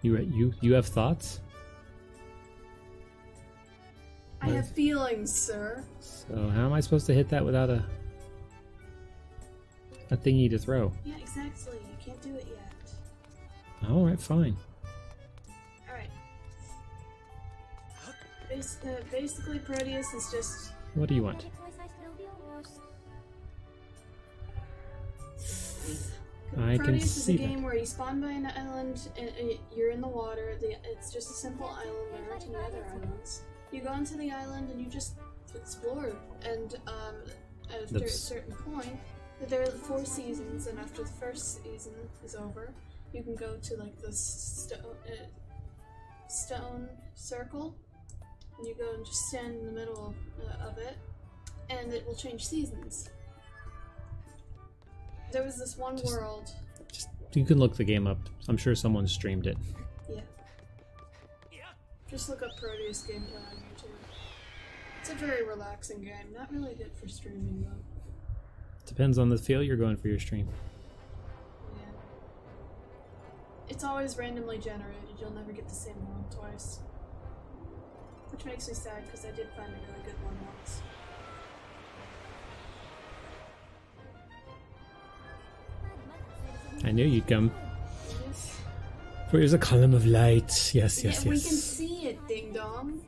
You have thoughts? I have feelings, sir. So how am I supposed to hit that without a thingy to throw? Yeah, exactly. You can't do it yet. Alright, fine. Alright. Basically, Proteus is just... What do you want? I can Proteus see is a that. game where you spawn by an island, and you're in the water. It's just a simple island. There aren't any other islands. You go into the island and you just explore. And after a certain point, there are 4 seasons, and after the first season is over, you can go to like the stone circle, and you go and just stand in the middle of it, and it will change seasons. There was this one world. You can look the game up. I'm sure someone streamed it. Yeah. Just look up Proteus gameplay on YouTube. It's a very relaxing game. Not really good for streaming though. Depends on the feel you're going for your stream. Yeah. It's always randomly generated. You'll never get the same world twice. Which makes me sad because I did find a really good one once. I knew you'd come. Here's a column of light. Yes. We can see it, ding dong.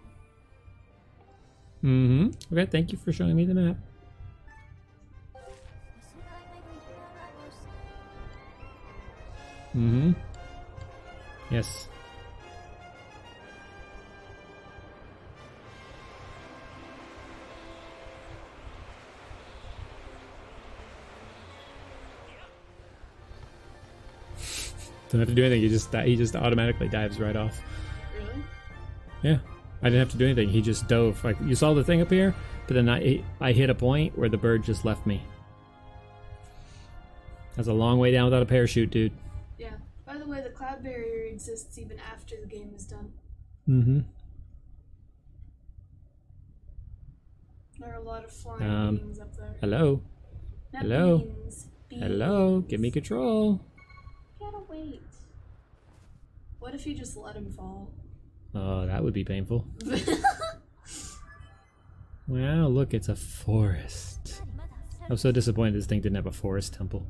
Okay, thank you for showing me the map. Yes. Don't have to do anything. He just automatically dives right off. Really? Yeah, I didn't have to do anything. He just dove. Like you saw the thing up here, but then I hit a point where the bird just left me. That's a long way down without a parachute, dude. Yeah. By the way, the cloud barrier exists even after the game is done. There are a lot of flying beings up there. Hello. Not Hello. beings, Hello. Give me control. Gotta wait. What if you just let him fall? Oh, that would be painful. Wow, look, it's a forest. I'm so disappointed this thing didn't have a forest temple.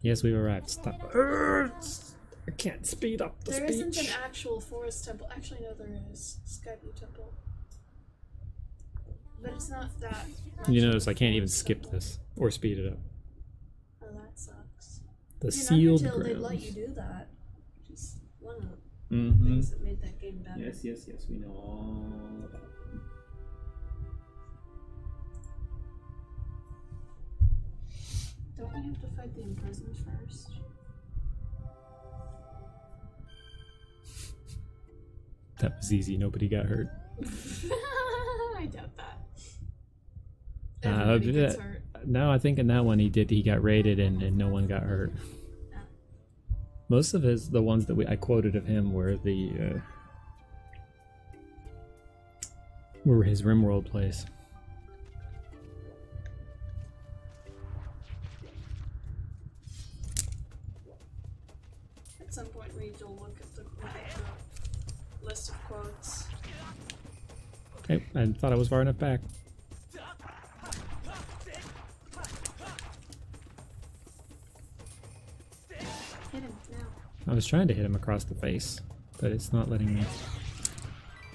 Yes, we've arrived. Stop. I can't speed up the speech. There isn't an actual forest temple. Actually, no, there is. Skyview Temple. But it's not that. You notice I can't even skip this or speed it up. Oh, that sucks. The In sealed Undertale, they'd let grounds. you do that. Just one of them. things that made that game better. Yes, we know all about them. Don't we have to fight the imprisoned first? That was easy. Nobody got hurt. I doubt that. Everybody gets hurt. No, I think in that one he did. He got raided and no one got hurt. Yeah. Most of the ones that I quoted of him were were his RimWorld plays. At some point we need to look at the list of quotes. Okay, I thought I was far enough back. Hit him now. I was trying to hit him across the face, but it's not letting me.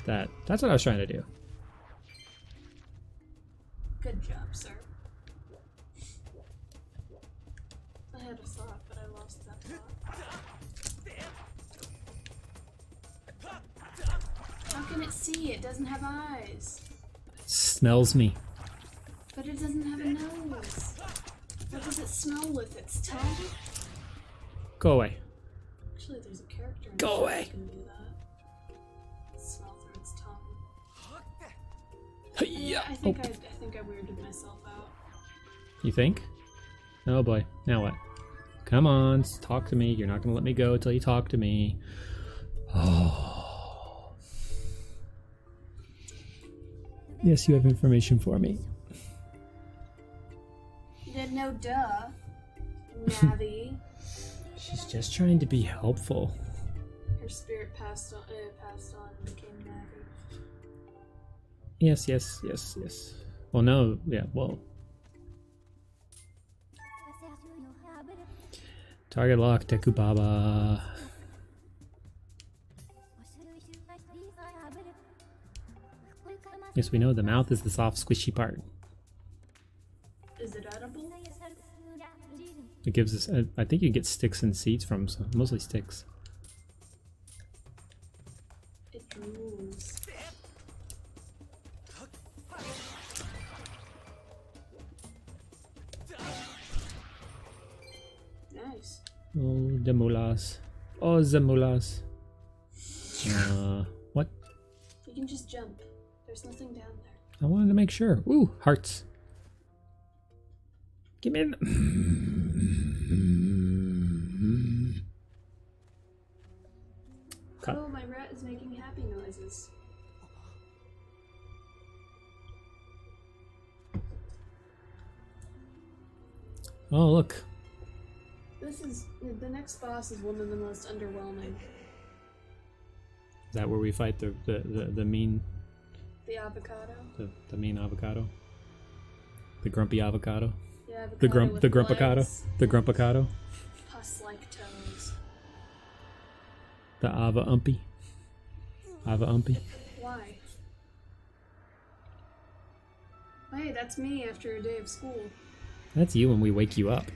That's what I was trying to do. Good job, sir. I had a thought, but I lost that thought. How can it see? It doesn't have eyes. It smells me. But it doesn't have a nose. What does it smell with? Its tongue? Go away. Actually, there's a character in Go the away. that can do that. Smell through its tongue. Yeah. I think I weirded myself out. You think? Oh boy. Now what? Come on, talk to me. You're not gonna let me go until you talk to me. Oh. Yes, you have information for me. No duh. Navi. She's just trying to be helpful. Her spirit passed on and became Navi. Yes. Well, no, yeah, well. Target lock, Dekubaba. Yes, we know the mouth is the soft, squishy part. Is it edible? It gives us, I think you get sticks and seeds from, so mostly sticks. It drools. Nice. Oh, the mulas. Oh, the mulas. What? You can just jump. There's nothing down there. I wanted to make sure. Ooh, hearts. Give me the... Oh, my rat is making happy noises. Oh, look. The next boss is one of the most underwhelming. Is that where we fight the mean... The avocado? The mean avocado? The grumpy avocado? Yeah, The grumpacado? legs, The grumpacado? pus-like toes. The Ava Umpy? Ava Umpy? Why? Hey, that's me after a day of school. That's you when we wake you up.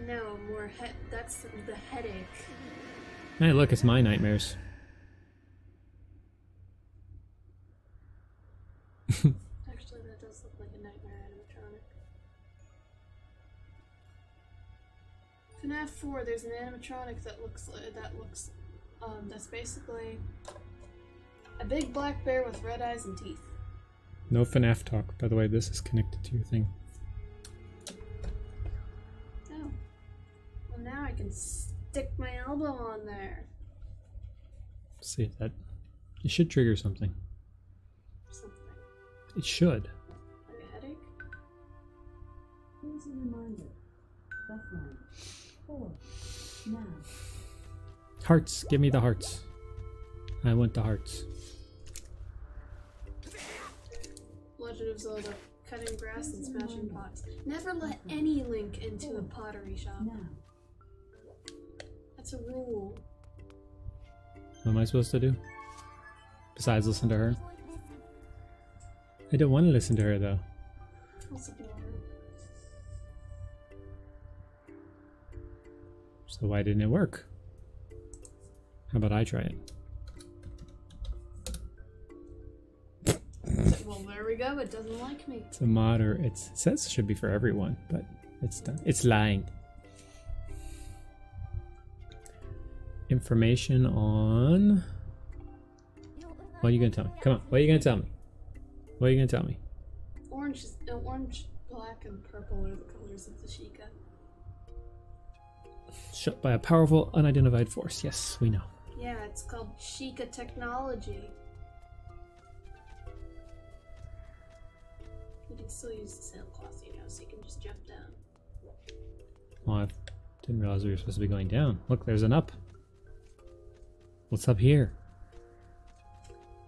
No, that's the headache. Hey, look, it's my nightmares. Actually, that does look like a nightmare animatronic. FNAF 4, there's an animatronic that's basically a big black bear with red eyes and teeth. No FNAF talk, by the way. This is connected to your thing. Oh. Well, now I can stick my elbow on there. See if that... It should trigger something. Something. It should. Like a headache? Here's a reminder. Buffline. 4. Now. Hearts. Give me the hearts. I want the hearts. Legend of Zelda. Cutting grass and smashing pots. Never let any Link into a pottery shop. Now. That's a rule. What am I supposed to do? Besides listen to her? I don't want to listen to her, though. Let's ignore her. So why didn't it work? How about I try it? Well, there we go. It doesn't like me. It's a mod, or it says it should be for everyone, but it's not. It's lying. Information on. What are you gonna tell me? Come on. What are you gonna tell me? What are you gonna tell me? Orange, black, and purple are the colors of the Sheikah. Shut by a powerful, unidentified force. Yes, we know. Yeah, it's called Sheikah technology. You can still use the sailcloth, you know, so you can just jump down. Well, I didn't realize we were supposed to be going down. Look, there's an up. What's up here?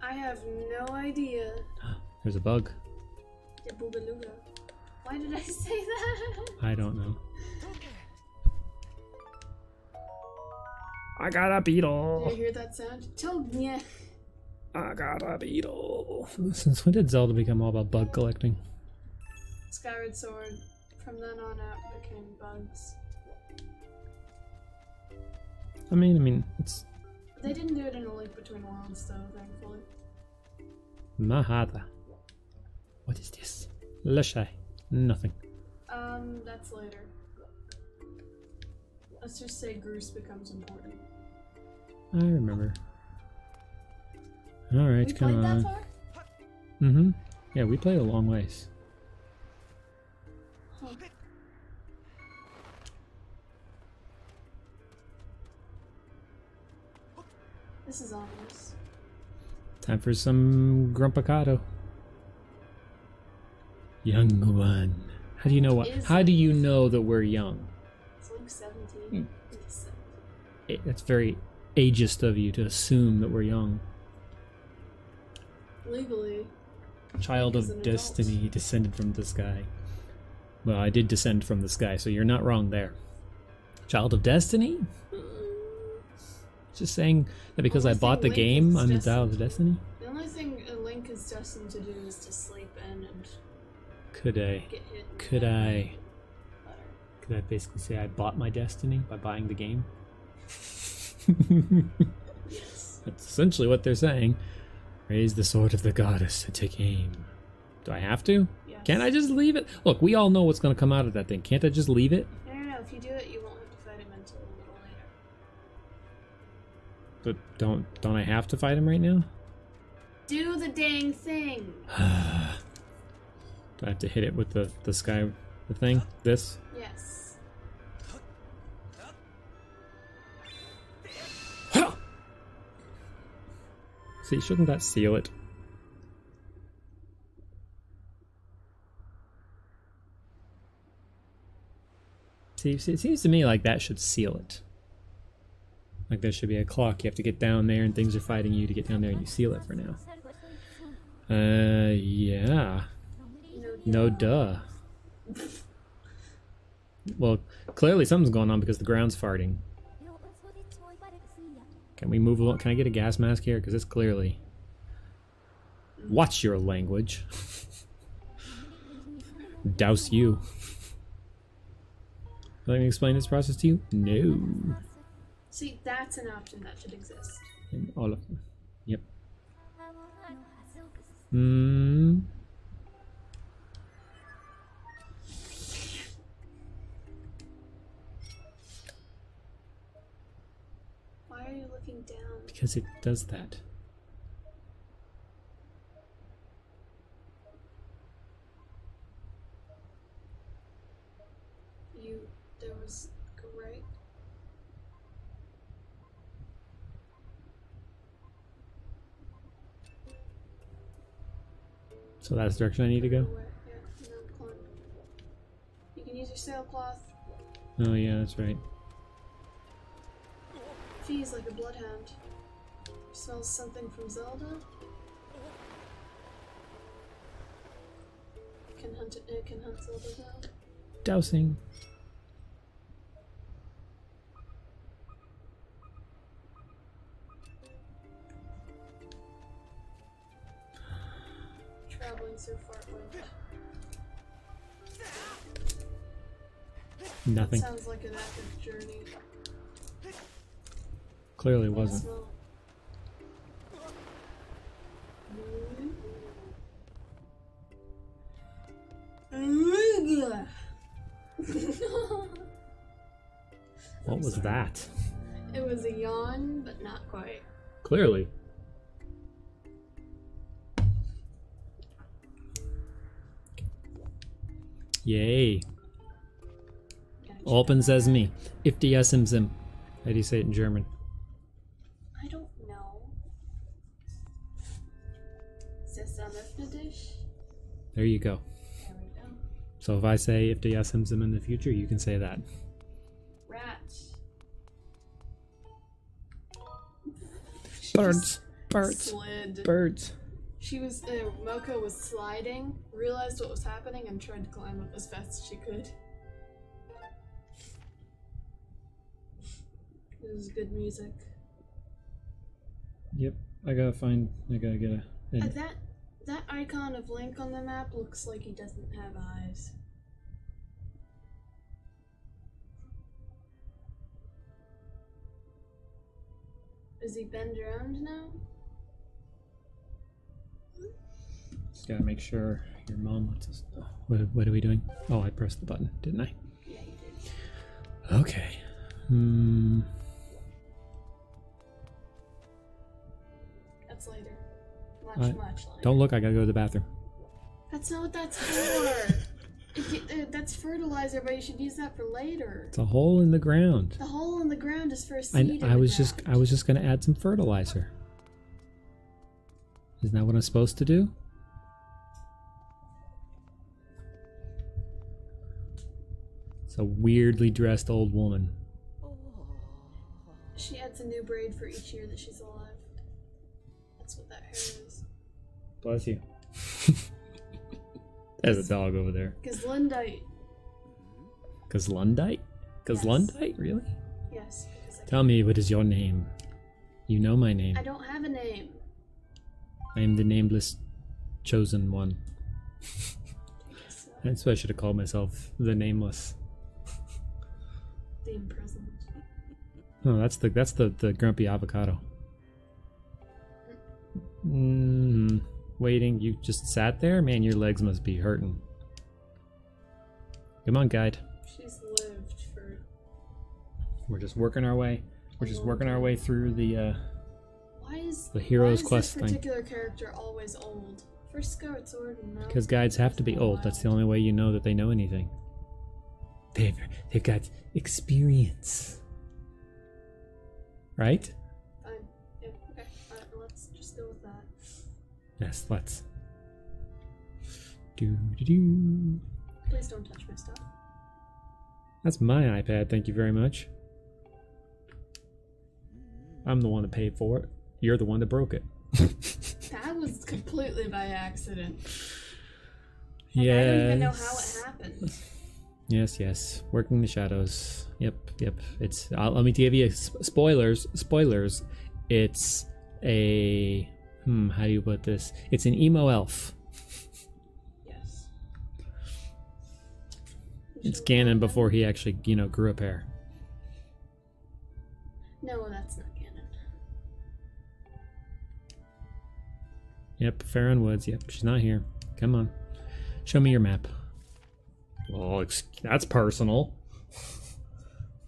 I have no idea. There's a bug. The boogalooga. Why did I say that? I don't know. I got a beetle. Did you hear that sound? Told me. I got a beetle. Since when did Zelda become all about bug collecting? Skyward Sword. From then on out became bugs. I mean, it's They didn't do it in A Link Between Worlds, though, thankfully. Mahada. What is this? Lashai. Nothing. That's later. Let's just say Groose becomes important. I remember. Alright, We come played on. that far? Mm-hmm. Yeah, we played a long ways. Huh. This is ominous. Time for some grumpacado. Young one. How do you know what? Is How it? do you know that we're young? It's like 17. It's 17. That's very ageist of you to assume that we're young. Legally. Child As of an destiny, descended from the sky. Well, I did descend from the sky, so you're not wrong there. Child of destiny? Just saying that because I Only bought the thing Link game, is I'm the destined- child of destiny? The only thing a Link is destined to do is to sleep in and Could I? get hit. in the Could head I? by butter. Could I basically say I bought my destiny by buying the game? Yes. That's essentially what they're saying. Raise the sword of the goddess and take aim. Do I have to? Yes. Can't I just leave it? Look, we all know what's going to come out of that thing. Can't I just leave it? No. If you do it, you won't have to fight him until a little later. But don't I have to fight him right now? Do the dang thing! Do I have to hit it with the sky, the thing? This? Yes. See, shouldn't that seal it? See, it seems to me like that should seal it. Like there should be a clock. You have to get down there and things are fighting you to get down there and you seal it for now. Yeah. No duh. Well, clearly something's going on because the ground's farting. Can we move along? Can I get a gas mask here? Because it's clearly... Watch your language. Douse you. Let me explain this process to you? No. See, that's an option that should exist. In all of them. Yep. Hmm. Why are you looking down? Because it does that. There was right. So that's the direction I need to go? Yeah, no, climb. You can use your sailcloth. Oh yeah, that's right. Fee's like a bloodhound. Smells something from Zelda. It can hunt Zelda down. Dousing. Traveling so far away. Nothing. Sounds like an active journey. Clearly wasn't. Smell. What was that? It was a yawn, but not quite. Clearly. Yay. Gotcha. Open sesame. Iftiasimsim. How do you say it in German? I don't know. Sesam öffne dich? There you go. There we go. So if I say Iftiasimsim in the future, you can say that. Rat. Birds. Birds. Slid. Birds. She was, Mocha was sliding, realized what was happening, and tried to climb up as fast as she could. It was good music. Yep. I gotta get a... That icon of Link on the map looks like he doesn't have eyes. Is he bend around now? Just gotta make sure your mom lets us... What are we doing? Oh, I pressed the button, didn't I? Yeah, you did. Okay. That's later. Much later. Don't look, I gotta go to the bathroom. That's not what that's for! That's fertilizer, but you should use that for later. It's a hole in the ground. The hole in the ground is for a seed. I was just gonna add some fertilizer. Isn't that what I'm supposed to do? It's a weirdly dressed old woman. She adds a new braid for each year that she's alive. That's what that hair is. Bless you. There's a dog over there. Gazlundite. Gazlundite? Gazlundite? Really? Yes. Tell me, what is your name? You know my name. I don't have a name. I am the nameless chosen one. That's why I should have called myself the nameless. The imprisoned. No, that's the grumpy avocado. Waiting, you just sat there? Man, your legs must be hurting. Come on, guide. She's lived for... We're just working our way. We're just working our way through the hero's quest thing. Why is this particular character always old? First Skyward Sword and now... Because guides have to be old. That's the only way you know that they know anything. They've got experience. Right? Fine. Yeah, okay. Alright, let's just go with that. Yes, let's. Do. Please don't touch my stuff. That's my iPad, thank you very much. I'm the one that paid for it. You're the one that broke it. That was completely by accident. Yeah. I don't even know how it happened. Yes. Working the shadows. Yep. It's. Let me give you spoilers. It's a. How do you put this? It's an emo elf. Yes. It's Ganon before he actually, grew up hair. No, that's not Ganon. Yep, Farron Woods. Yep, she's not here. Come on. Show me your map. Well, that's personal.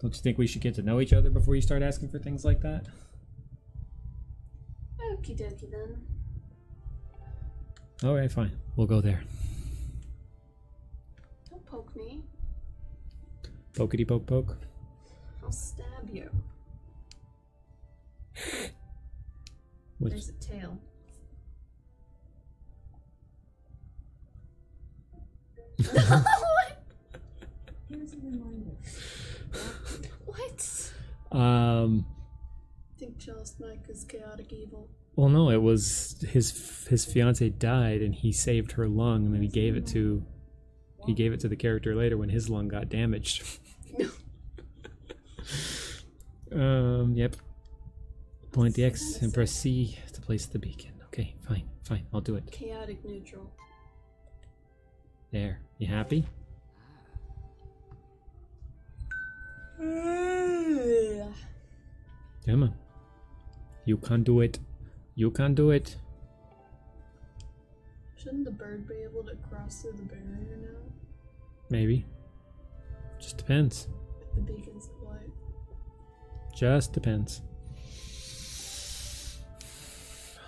Don't you think we should get to know each other before you start asking for things like that? Okie dokie then. Alright, fine. We'll go there. Don't poke me. Pokety poke poke. I'll stab you. Which... There's a tail. Here's a reminder. What? I think Chalice Mike is chaotic evil. Well, no, it was his fiance died, and he saved her lung, and then he gave it to the character later when his lung got damaged. Yep. Point the X and press C to place the beacon. Okay, fine, I'll do it. Chaotic neutral. There, you happy? Come on. You can do it. Shouldn't the bird be able to cross through the barrier now? Maybe. Just depends. With the beacons of light. Just depends.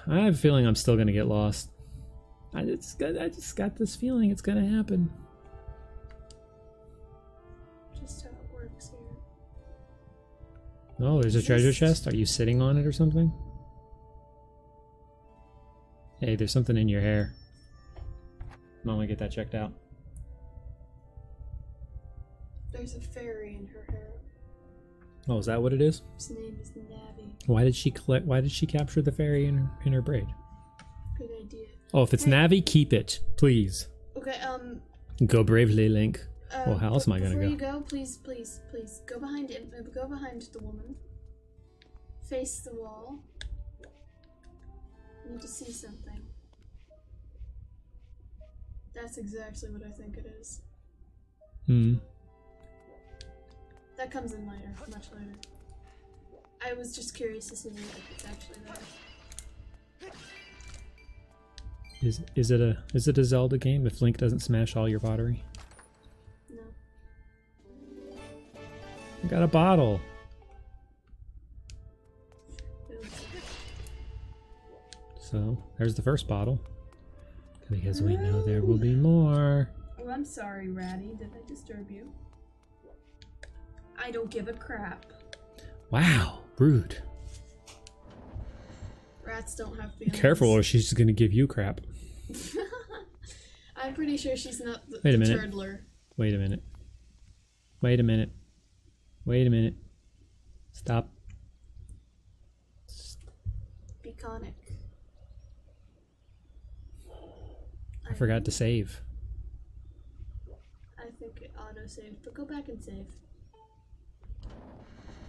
I have a feeling I'm still gonna get lost. I just got this feeling it's gonna happen. Just how it works here. Oh, there's a treasure chest. Are you sitting on it or something? Hey, there's something in your hair. I want to get that checked out. There's a fairy in her hair. Oh, is that what it is? His name is Navi. Why did she collect? Why did she capture the fairy in her braid? Good idea. Oh, if it's Navi, keep it, please. Okay, Go bravely, Link. Well, how else am I gonna before go? you go, please, go behind it. Go behind the woman. Face the wall. You need to see something. That's exactly what I think it is. Hmm. That comes in later, much later. I was just curious to see if it's actually there. Is it a Zelda game if Link doesn't smash all your pottery? No. I got a bottle. So there's the first bottle. Because we know there will be more. Oh, I'm sorry, Ratty. Did I disturb you? I don't give a crap. Wow, rude. Rats don't have feelings. Careful, or she's just gonna give you crap. I'm pretty sure she's not the Wait a minute. turtler. Wait a minute. Wait a minute. Wait a minute. Stop. Beaconic. I forgot to save. I think it auto-saved, but go back and save.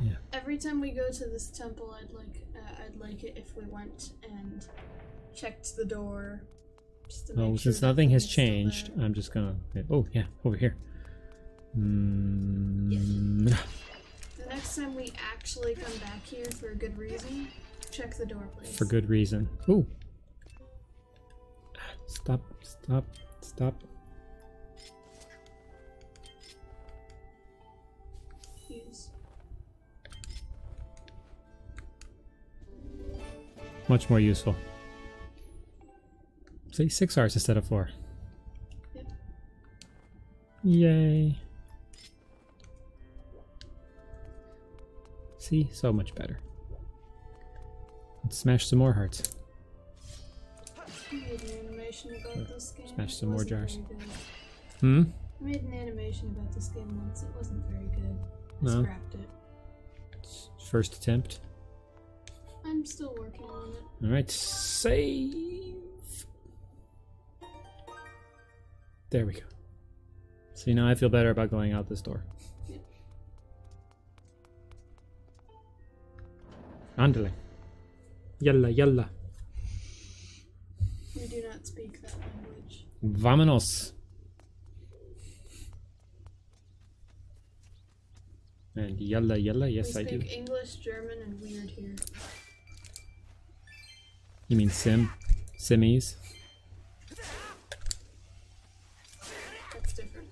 Yeah. Every time we go to this temple, I'd like it if we went and checked the door. Just to make Oh, sure since nothing has nothing's still changed, there. I'm just gonna. Oh yeah, over here. The next time we actually come back here for a good reason, check the door, please. For good reason. Ooh. Stop! Stop! Stop! Use. Much more useful. See, 6 hours instead of 4. Yep. Yay. See, so much better. Let's smash some more hearts. I made an animation about this game. Smash It some more wasn't jars. very good. Hmm? I made an animation about this game once. It wasn't very good. I No. scrapped it. First attempt. I'm still working on it. Alright, save. There we go. See, now I feel better about going out this door. Yep. Andale. Yalla, yalla. We do not speak that language. Vámonos. And yalla, yalla, yes we I do. speak English, German, and weird here. You mean Simmies? That's different.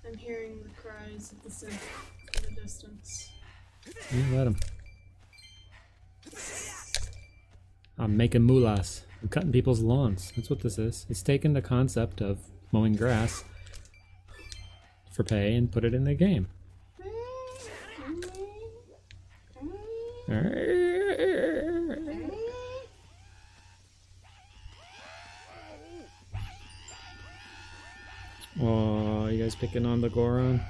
I'm hearing the cries of the synth in the distance. You let him. I'm making moolahs. I'm cutting people's lawns. That's what this is. It's taken the concept of mowing grass for pay and put it in the game. Oh, you guys picking on the Goron?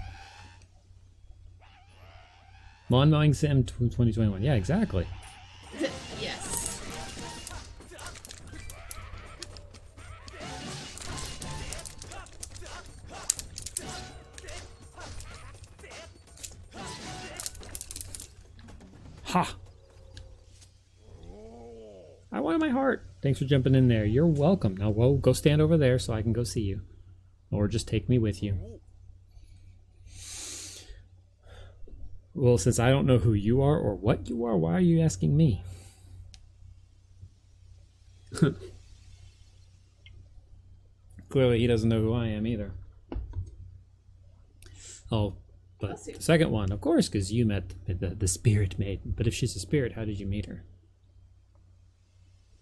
Lawn mowing sim 2021. Yeah, exactly. Yes. Ha! I wanted my heart. Thanks for jumping in there. You're welcome. Now, whoa, go stand over there so I can go see you. Or just take me with you. Well, since I don't know who you are or what you are, why are you asking me? Clearly he doesn't know who I am either. Oh, But Bless you. the second one, of course, because you met the spirit maiden. But if she's a spirit, how did you meet her?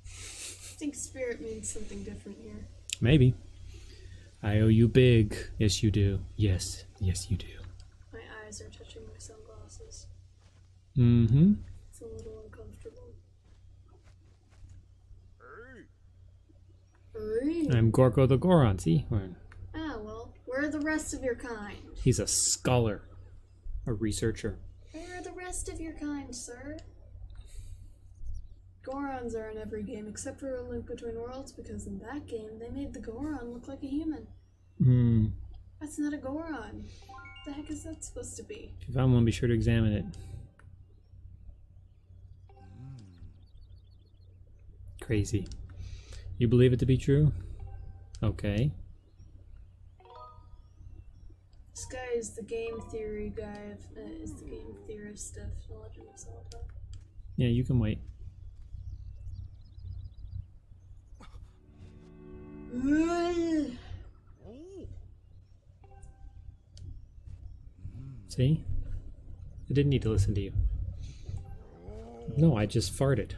I think spirit means something different here. Maybe. I owe you big. Yes, you do. Yes, yes, you do. My eyes are touching my sunglasses. Mm-hmm. It's a little uncomfortable. I'm Gorko the Goron. See? Ah, well, where are the rest of your kind? He's a scholar. A researcher. Where are the rest of your kind, sir? Gorons are in every game except for A Link Between Worlds, because in that game they made the Goron look like a human. Hmm. That's not a Goron. What the heck is that supposed to be? If you found one, be sure to examine it. Crazy. You believe it to be true? Okay. This guy is the game theory guy is the game theorist of The Legend of Zelda. Yeah, you can wait. See? I didn't need to listen to you. No, I just farted.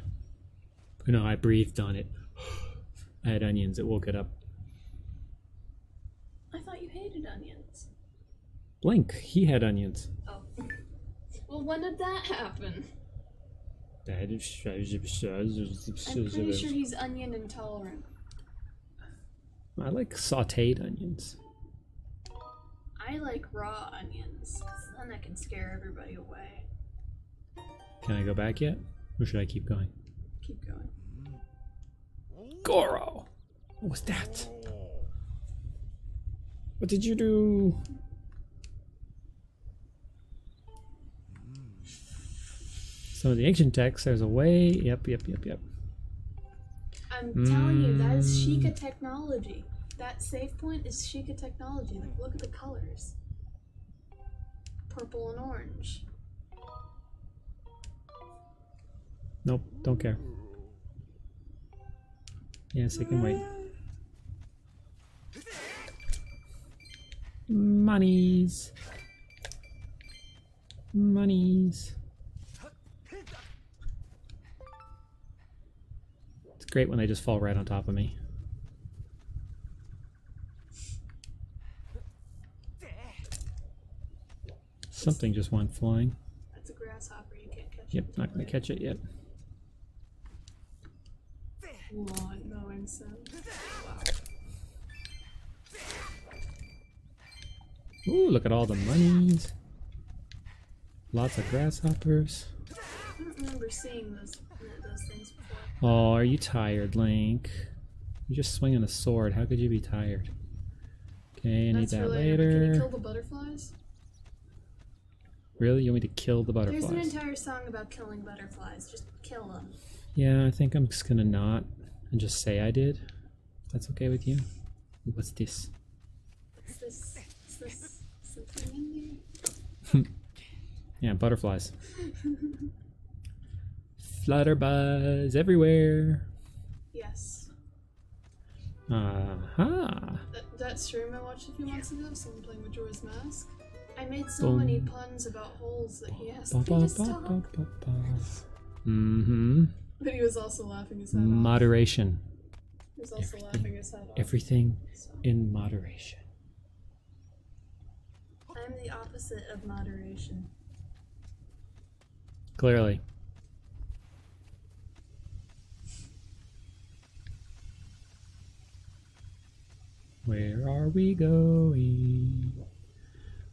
No, I breathed on it. I had onions, it woke it up. I thought you hated onions. Blink, he had onions. Oh. Well, when did that happen? I'm I'm pretty sure he's onion intolerant. I like sauteed onions. I like raw onions, 'cause then I can scare everybody away. Can I go back yet? Or should I keep going? Keep going. Goro! What was that? What did you do? Some of the ancient texts, there's a way. Yep. I'm telling you, that is Sheikah technology. That save point is Sheikah technology. Like, look at the colors. Purple and orange. Nope, don't care. Yes, I can wait. Monies. Monies. It's great when they just fall right on top of me. Something just went flying. That's a grasshopper. You can't catch it. Yep, not gonna catch it yet. Lawn mowing sound. Wow. Ooh, look at all the monies. Lots of grasshoppers. I don't remember seeing those things before. Oh, are you tired, Link? You're just swinging a sword. How could you be tired? Okay, I need That's that really Can you later. kill the butterflies? Really? You want me to kill the There's an butterflies? entire song about killing butterflies. Just kill them. Yeah, I think I'm just gonna not and just say I did. If that's okay with you. What's this? Is this something in there? Yeah, butterflies. Flutterbuzz everywhere. Yes. Aha. That stream I watched a few months ago, someone playing Majora's Mask, I made so many puns about holes that he asked me to stop. Mm-hmm. But he was also laughing his head off. Moderation. He was also laughing his head off. Everything So, in moderation. I'm the opposite of moderation. Clearly. Where are we going?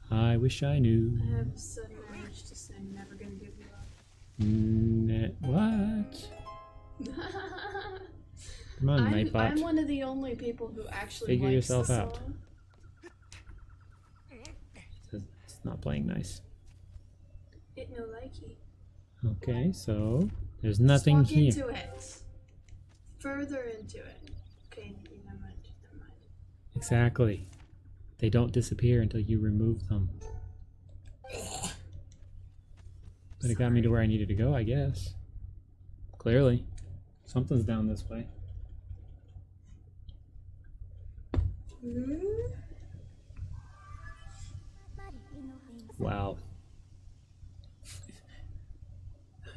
I wish I knew. I have a sudden urge to sing Never Gonna Give You Up. What? Come on, Nightbot. I'm one of the only people who actually Figure likes yourself the out. song. It's not playing nice. It no likey. Okay, so there's Just nothing walk here. into it. Further into it. Okay, never mind. Exactly. They don't disappear until you remove them. But it got me to where I needed to go, I guess. Clearly. Something's down this way. Wow.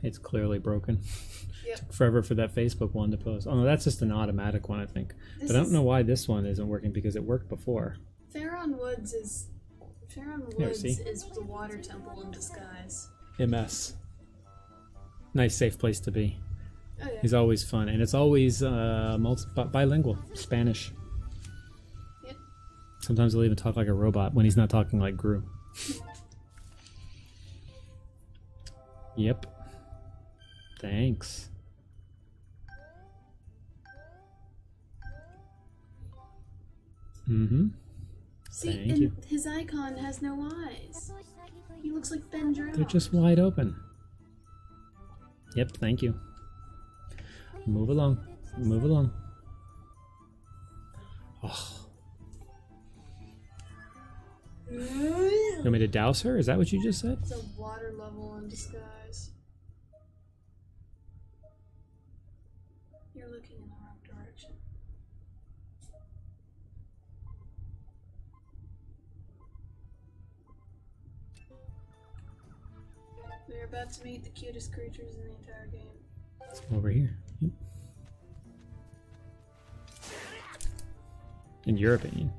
It's clearly broken. Yep. Took forever for that Facebook one to post. Oh no, that's just an automatic one, I think. This But I don't is- know why this one isn't working because it worked before. Faron Woods is Here, see? is the water temple in disguise. MS. Nice, safe place to be. Oh yeah. He's always fun, and it's always bilingual, Spanish. Yep. Sometimes he'll even talk like a robot when he's not talking like Gru. Yep. Thanks. Mm-hmm. See, Thank and you. his icon has no eyes. He looks like Ben Drowned. They're just wide open. Yep, thank you. Move along. Move along. Oh. You want me to douse her? Is that what you just said? It's a water level in disguise. You're looking in the wrong direction. We're about to meet the cutest creatures in the entire game. Over here. Yep. In your opinion.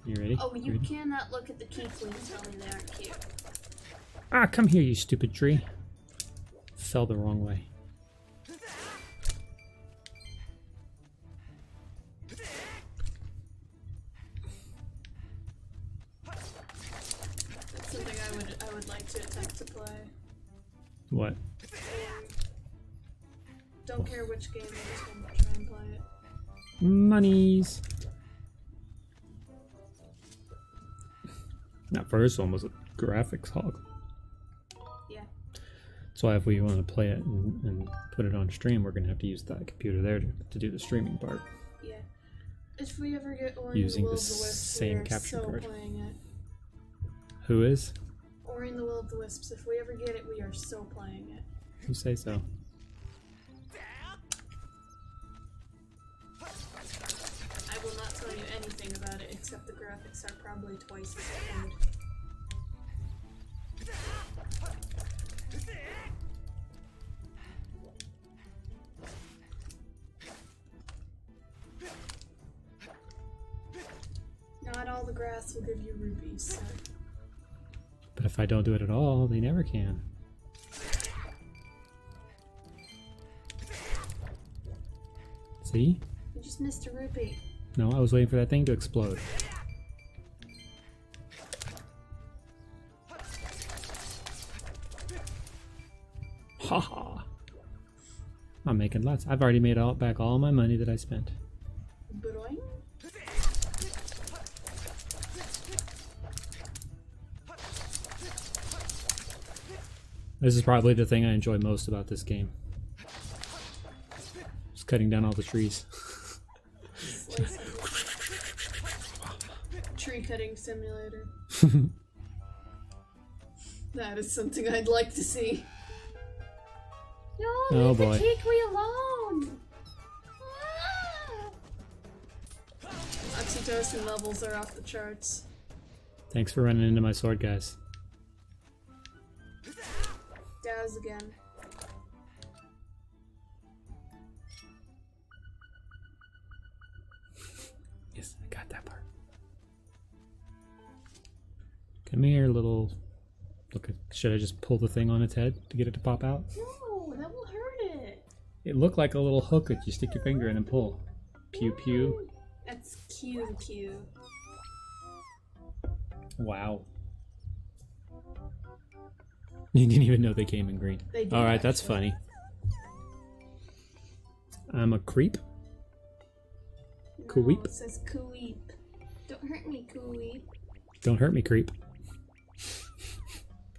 You ready? Oh, you ready? cannot look at the Keekly and tell me they aren't cute. Ah, come here, you stupid tree. Fell the wrong way. That's something I would like to attempt to play. What? Don't care which game, I just want to try and play it. Monies. That first one was a graphics hog. Yeah. That's why if we want to play it and put it on stream, we're going to have to use that computer there to do the streaming part. Yeah. If we ever get Ori Using and the the Will of the Wisps, same we are capture so card. playing it. Who is? Ori and the Will of the Wisps, if we ever get it, we are so playing it. You say so. I will not tell you anything about it except the graphics are probably twice as good. Not all the grass will give you rubies, so. But if I don't do it at all, they never can. See? You just missed a rupee. No, I was waiting for that thing to explode. Haha. I'm making lots. I've already made back all my money that I spent. Boing. This is probably the thing I enjoy most about this game. Just cutting down all the trees. Tree cutting simulator. That is something I'd like to see. No, Oh, leave boy. the Keekly alone! Oxytocin levels are off the charts. Thanks for running into my sword, guys. Dows again. Yes, I got that part. Come here, little... Look, should I just pull the thing on its head to get it to pop out? No, that will hurt it. It looked like a little hook that you stick your finger in and pull. Pew pew. That's Q. Wow. You didn't even know they came in green. They did, Alright, that's actually. funny. I'm a creep. No, Kuweep. it says Kuweep. Don't hurt me, Kuweep. Don't hurt me, creep.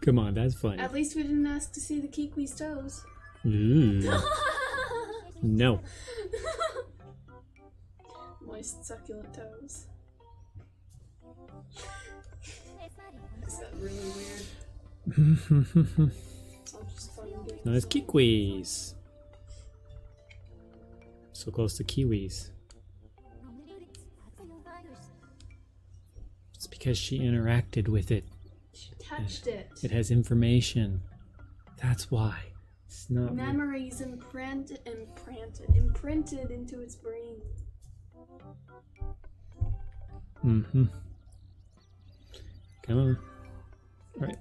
Come on, that's funny. At least we didn't ask to see the Keekly's toes. Ooh. No. Moist, succulent toes. Is that really weird? I'll just fun games. Nice kiwis. So close to kiwis. Speak Because she interacted with it. She touched it. It has information. That's why. It's not Memories imprinted into its brain. Mm-hmm. Come on. Alright.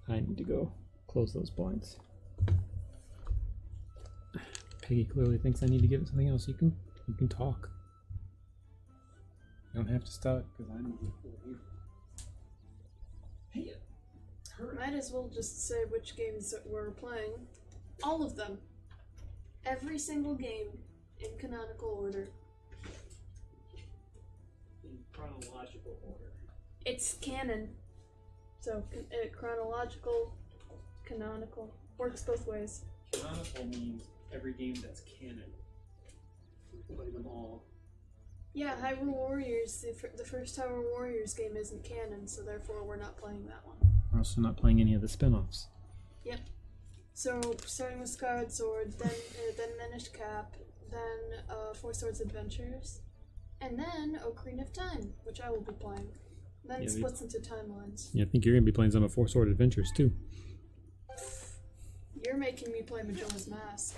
I need to go close those blinds. Peggy clearly thinks I need to give it something else. You can talk. You don't have to stop because I'm here. Hey. Might as well just say which games that we're playing. All of them. Every single game in canonical order. In chronological order. It's canon. So, chronological, canonical. Works both ways. Canonical means every game that's canon. We play them all. Yeah, Hyrule Warriors, the first Hyrule Warriors game isn't canon, so therefore we're not playing that one. We're also not playing any of the spin-offs. Yep. So, starting with Skyward Sword, then Minish Cap, then Four Swords Adventures, and then Ocarina of Time, which I will be playing. Then it splits into timelines. Yeah, I think you're going to be playing some of Four Sword Adventures, too. You're making me play Majora's Mask.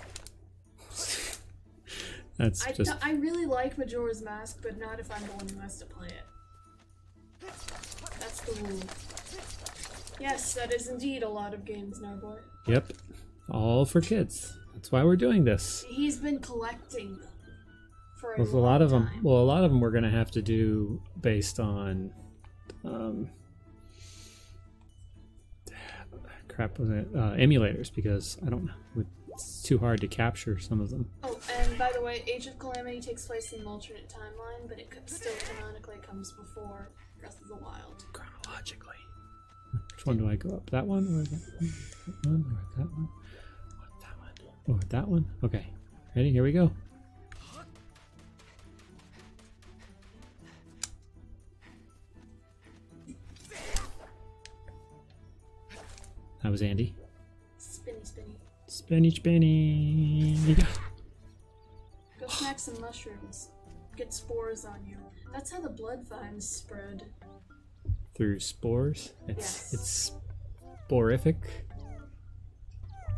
I really like Majora's Mask, but not if I'm the one who has to play it. That's the rule. Yes, that is indeed a lot of games now, boy. Yep. All for kids. That's why we're doing this. He's been collecting them for a Well, long a lot of time. them. Well, a lot of them we're going to have to do based on. Crap was it? Emulators, because I don't know. It's too hard to capture some of them. Oh, and by the way, Age of Calamity takes place in an alternate timeline, but it still canonically comes before Breath of the Wild. Chronologically. Which one do I go up? That one or that one? Or that one? Or that one? Or that one? Okay. Ready? Here we go. That was Andy. Spinny, spinny. Spinny, spinny. Go snack some mushrooms. Get spores on you. That's how the blood vines spread. Through spores? Yes. It's sporific.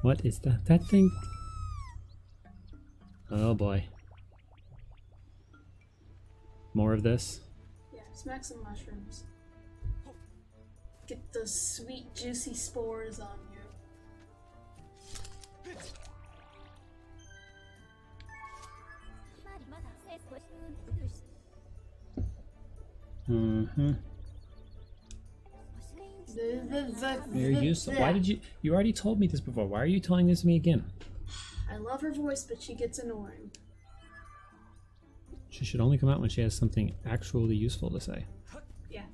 What is that thing? Oh boy. More of this? Yeah, smack some mushrooms. Get those sweet, juicy spores on you. Mm-hmm. Very useful. Why did you already told me this before. Why are you telling this to me again? I love her voice, but she gets annoying. She should only come out when she has something actually useful to say. Yeah.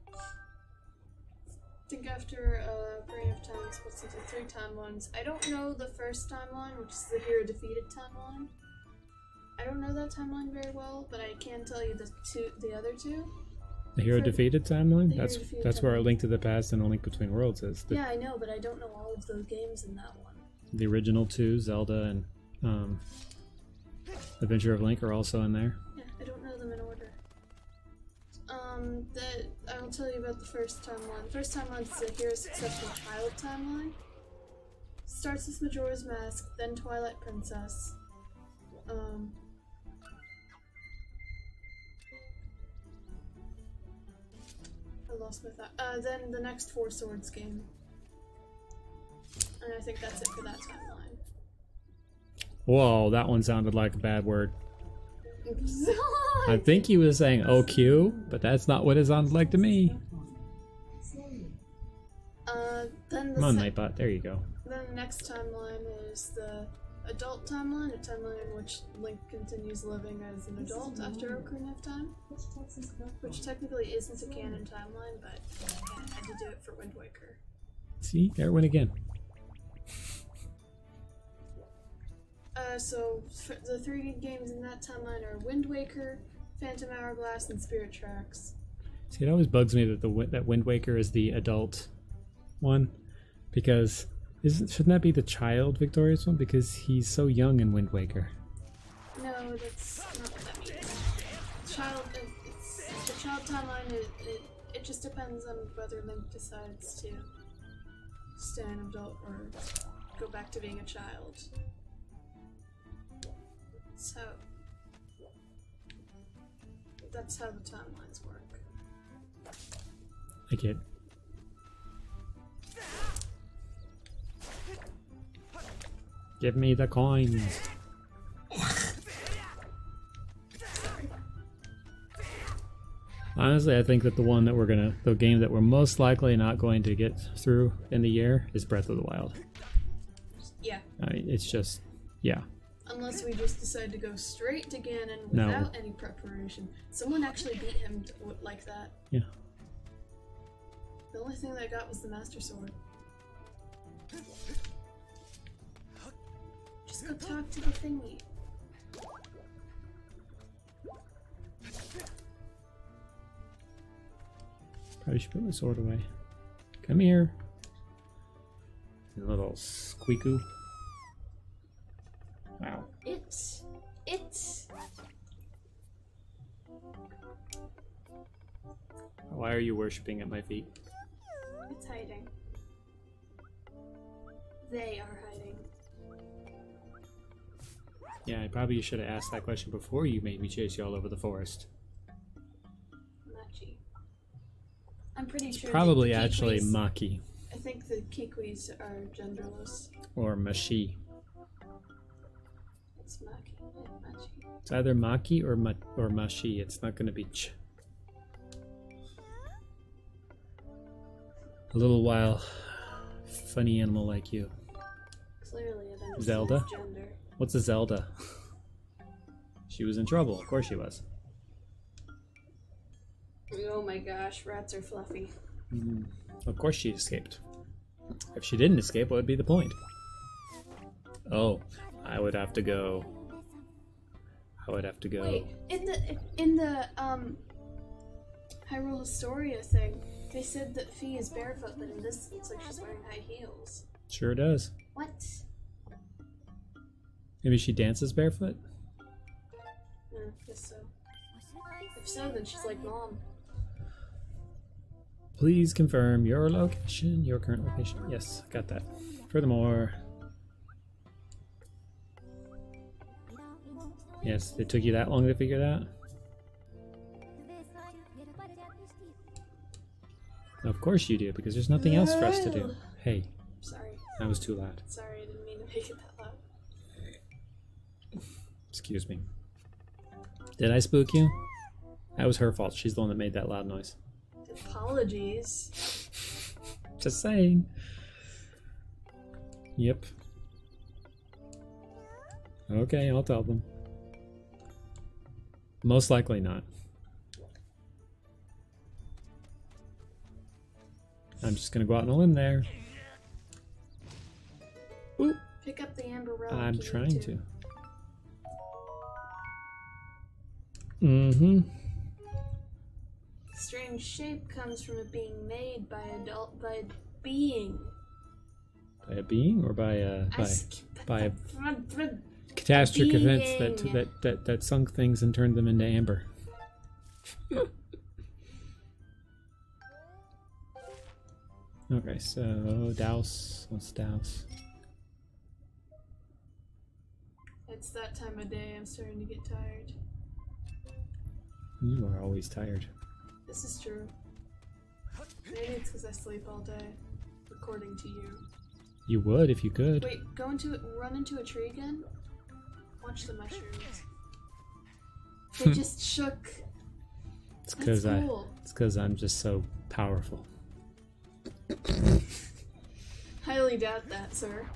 I think after Ocarina of Time splits into 3 timelines. I don't know the first timeline, which is the hero defeated timeline. I don't know that timeline very well, but I can tell you the other two. The hero defeated timeline? The Hero Defeated That's where A timeline. Link to the Past and A Link Between Worlds is. Yeah, I know, but I don't know all of those games in that one. The original 2, Zelda and Adventure of Link, are also in there. Yeah, I don't know them in order. I'll tell you about the first timeline. The first timeline is the Hero Successful Child timeline. Starts with Majora's Mask, then Twilight Princess. I lost my thought. Then the next Four Swords game. And I think that's it for that timeline. Whoa, that one sounded like a bad word. I think he was saying OQ, but that's not what it sounded like to me. Then Come on, Nightbot. There you go. Then the next timeline is the adult timeline, a timeline in which Link continues living as an adult after Ocarina of Time, which technically isn't a canon timeline, but I had to do it for Wind Waker. See? There it went again. So the 3 games in that timeline are Wind Waker, Phantom Hourglass, and Spirit Tracks. See, it always bugs me that that Wind Waker is the adult one, because shouldn't that be the child victorious one? Because he's so young in Wind Waker. No, that's not what that means. just depends on whether Link decides to stay an adult or go back to being a child. So that's how the timelines work. I get. Give me the coins. Honestly, I think that the game that we're most likely not going to get through in the year is Breath of the Wild. Yeah. I mean, it's just, yeah. Unless we just decide to go straight to Ganon No. without any preparation. Someone actually beat him like that. Yeah. The only thing that I got was the Master Sword. Just go talk to the thingy. Probably should put my sword away. Come here. You little squeakoo. Wow. It's. Why are you worshipping at my feet? It's hiding. They are hiding. Yeah, I probably should have asked that question before you made me chase you all over the forest. Machi. I'm pretty sure. Probably the actually Kikwis- Maki I think the Kikwis are genderless. or Mashi. It's Maki. Machi. It's either Maki or Mashi. It's not going to be Ch. A little while, funny animal like you. Clearly, it understands Zelda? gender. What's a Zelda? She was in trouble. Of course she was. Oh my gosh, rats are fluffy. Of course she escaped. If she didn't escape, what would be the point? Oh, I would have to go. Wait, in the Hyrule Historia thing, they said that Fee is barefoot, but in this, it looks like she's wearing high heels. Sure does. What? Maybe she dances barefoot? No, I guess so. If so, then she's like Mom. Please confirm your location, your current location. Yes, got that. Furthermore, yes, it took you that long to figure it out? Of course you do, because there's nothing else for us to do. Hey, Sorry. that was too loud. Sorry, I didn't mean to make it that loud. Excuse me. Did I spook you? That was her fault. She's the one that made that loud noise. Apologies. Just saying. Yep. Okay, I'll tell them. Most likely not. I'm just gonna go out on a limb there. Ooh, Pick up the amber relic. I'm you need trying to. Mm-hmm. Strange shape comes from it being made by a being. By a being or by a by a Being. catastrophic events that sunk things and turned them into amber. Okay, so douse. Let's douse. It's that time of day. I'm starting to get tired. You are always tired. This is true. Maybe it's because I sleep all day, according to you. You would if you could. Wait, run into a tree again? Watch the mushrooms. They just shook. It's because That's cool. It's because I'm just so powerful. Highly doubt that, sir.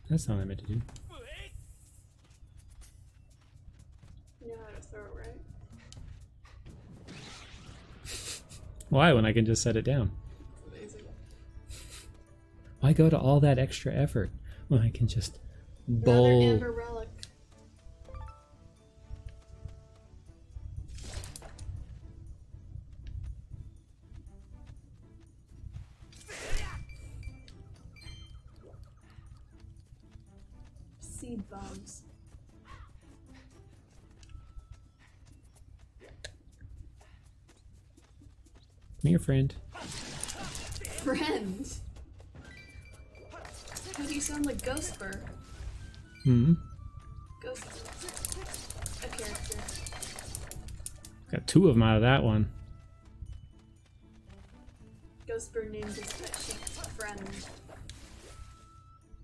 That's not what I meant to do. You know how to throw it, right? Why, when I can just set it down? Amazing. Why go to all that extra effort when I can just Another bowl? amber relic. seed bombs. I'm your friend. Friend? Why do you sound like Ghostbur? Hmm. Ghost. A character. Got 2 of them out of that one. Ghostbur named his pet sheep Friend.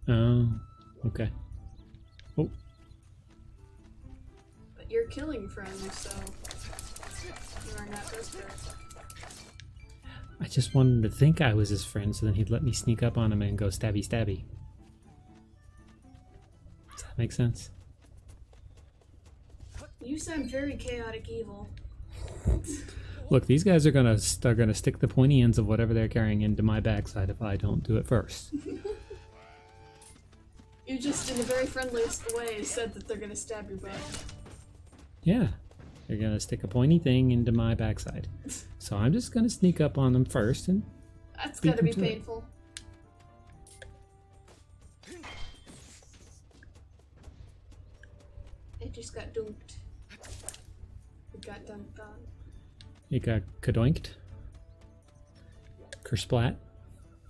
Oh, okay. Oh, But you're killing Friend, so you are not Ghostbur. I just wanted to think I was his friend, so then he'd let me sneak up on him and go stabby stabby. Does that make sense? You sound very chaotic evil. Look, these guys are gonna stick the pointy ends of whatever they're carrying into my backside if I don't do it first. You just, in the very friendliest way, said that they're gonna stab your butt. Yeah, they're gonna stick a pointy thing into my backside. So I'm just gonna sneak up on them first and That's beat gotta them be to it. painful. It just got dunked. It got dunked on. It got kadoinked. Kersplat.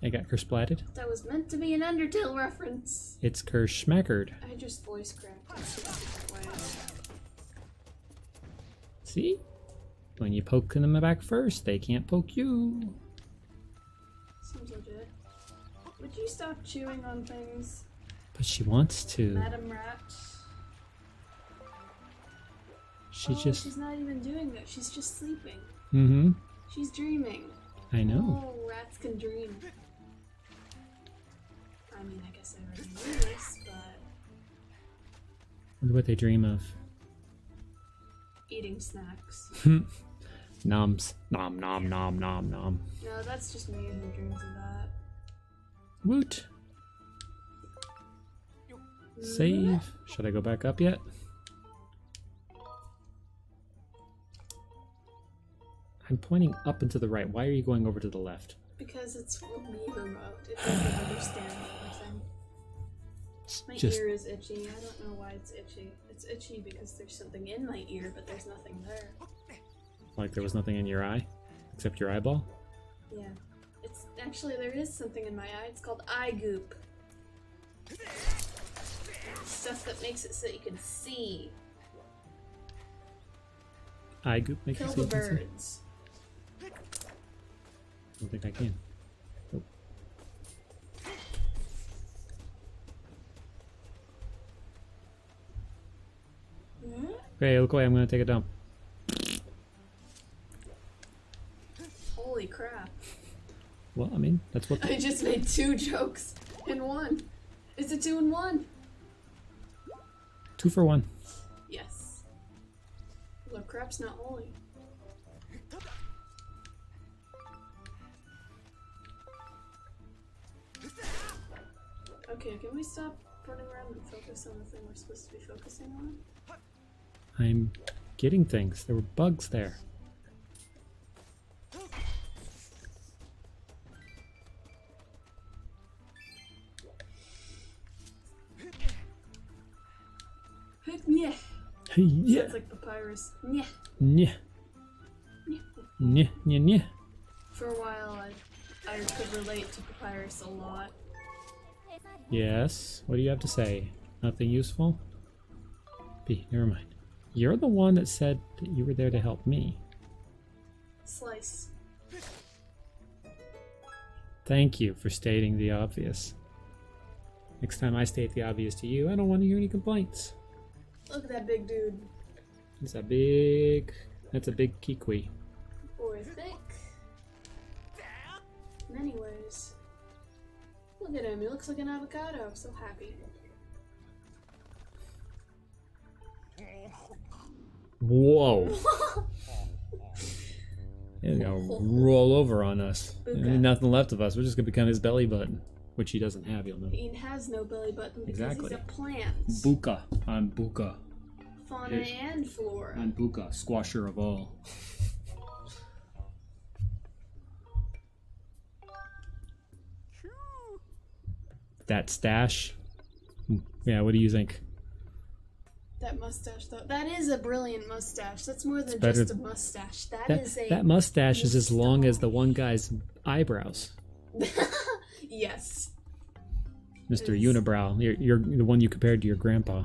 I got kersplatted. That was meant to be an Undertale reference. It's kerschmackered. I just voice cracked in 6 different ways. See? When you poke them in the back first, they can't poke you. Seems legit. Would you stop chewing on things, But she wants to. Madam Rat? She's not even doing that. She's just sleeping. Mm-hmm. She's dreaming. I know. Oh, rats can dream. I mean, I guess I already knew this, but Wonder what they dream of. eating snacks. Noms. Nom nom nom nom nom. No, that's just me who dreams of that. Woot. Save. Should I go back up yet? I'm pointing up and to the right. Why are you going over to the left? Because it's a Wii remote. It doesn't understand everything. My Just ear is itchy. I don't know why it's itchy. It's itchy because there's something in my ear, but there's nothing there. like there was nothing in your eye except your eyeball. Yeah. It's actually, there is something in my eye. It's called eye goop. Stuff that makes it so you can see. Eye goop makes Kill you the see things? birds. I don't think I can. Nope. Okay, look away. I'm gonna take a dump. Holy crap. Well, I mean, that's what. I just made 2 jokes in one. It's a 2 in 1. 2 for 1. Yes. Well, crap's not holy. Okay, can we stop running around and focus on the thing we're supposed to be focusing on? I'm getting things. There were bugs there. Yeah. Yeah. Sounds like papyrus. Yeah. Nyeh. Nyeh, nyeh, nyeh. For a while, I could relate to papyrus a lot. Yes. What do you have to say? Nothing useful? B, never mind. You're the one that said that you were there to help me. Slice. Thank you for stating the obvious. Next time I state the obvious to you, I don't want to hear any complaints. Look at that big dude. That's a big kikwi. Boy, thick. In many ways. Look at him, he looks like an avocado. I'm so happy. Whoa. He's gonna roll over on us. Buka. There's nothing left of us. We're just gonna become his belly button. Which he doesn't have, you'll know. He has no belly button because Exactly. he's a plant. Buka. I'm Buka. Fauna and flora. I'm Buka, squasher of all. That stash? Yeah, what do you think? That mustache, though. That is a brilliant mustache. That's more than better- just a mustache. That mustache is as long as the one guy's eyebrows. Yes. Mr. It's- Unibrow. You're the one you compared to your grandpa.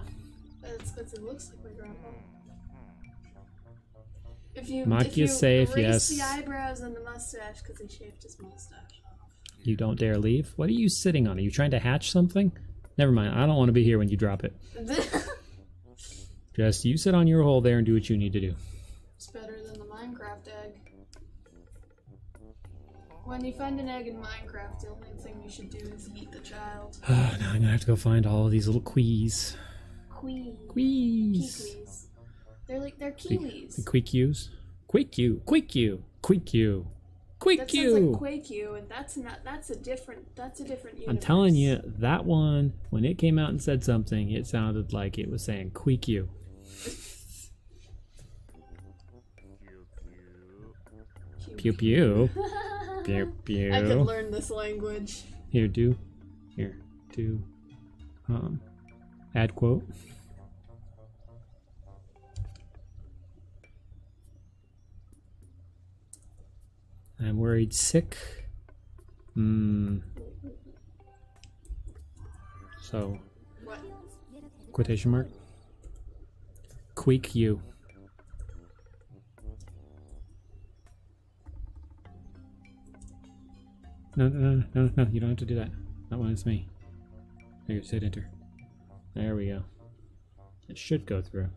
That's because it looks like my grandpa. If you safe, erase yes. the eyebrows and the mustache because he shaved his mustache off. You don't dare leave? What are you sitting on? Are you trying to hatch something? Never mind. I don't want to be here when you drop it. Just you sit on your hole there and do what you need to do. It's better than the Minecraft egg. When you find an egg in Minecraft, the only thing you should do is eat the child. Now I'm gonna have to go find all of these little quees. Quees. Quees. They're kiwis. The Queequews. Queequew. Queequew. Queequew. That sounds like Queequew. Quakeyu, and that's a different universe. I'm telling you, that one, when it came out and said something, it sounded like it was saying Queequew. Pew pew. Pew pew. I could learn this language. Here, do. Add quote. I'm worried sick. So, What? quotation mark. Queek you. No, you don't have to do that. Not when it's me. There you go, hit enter. There we go. It should go through.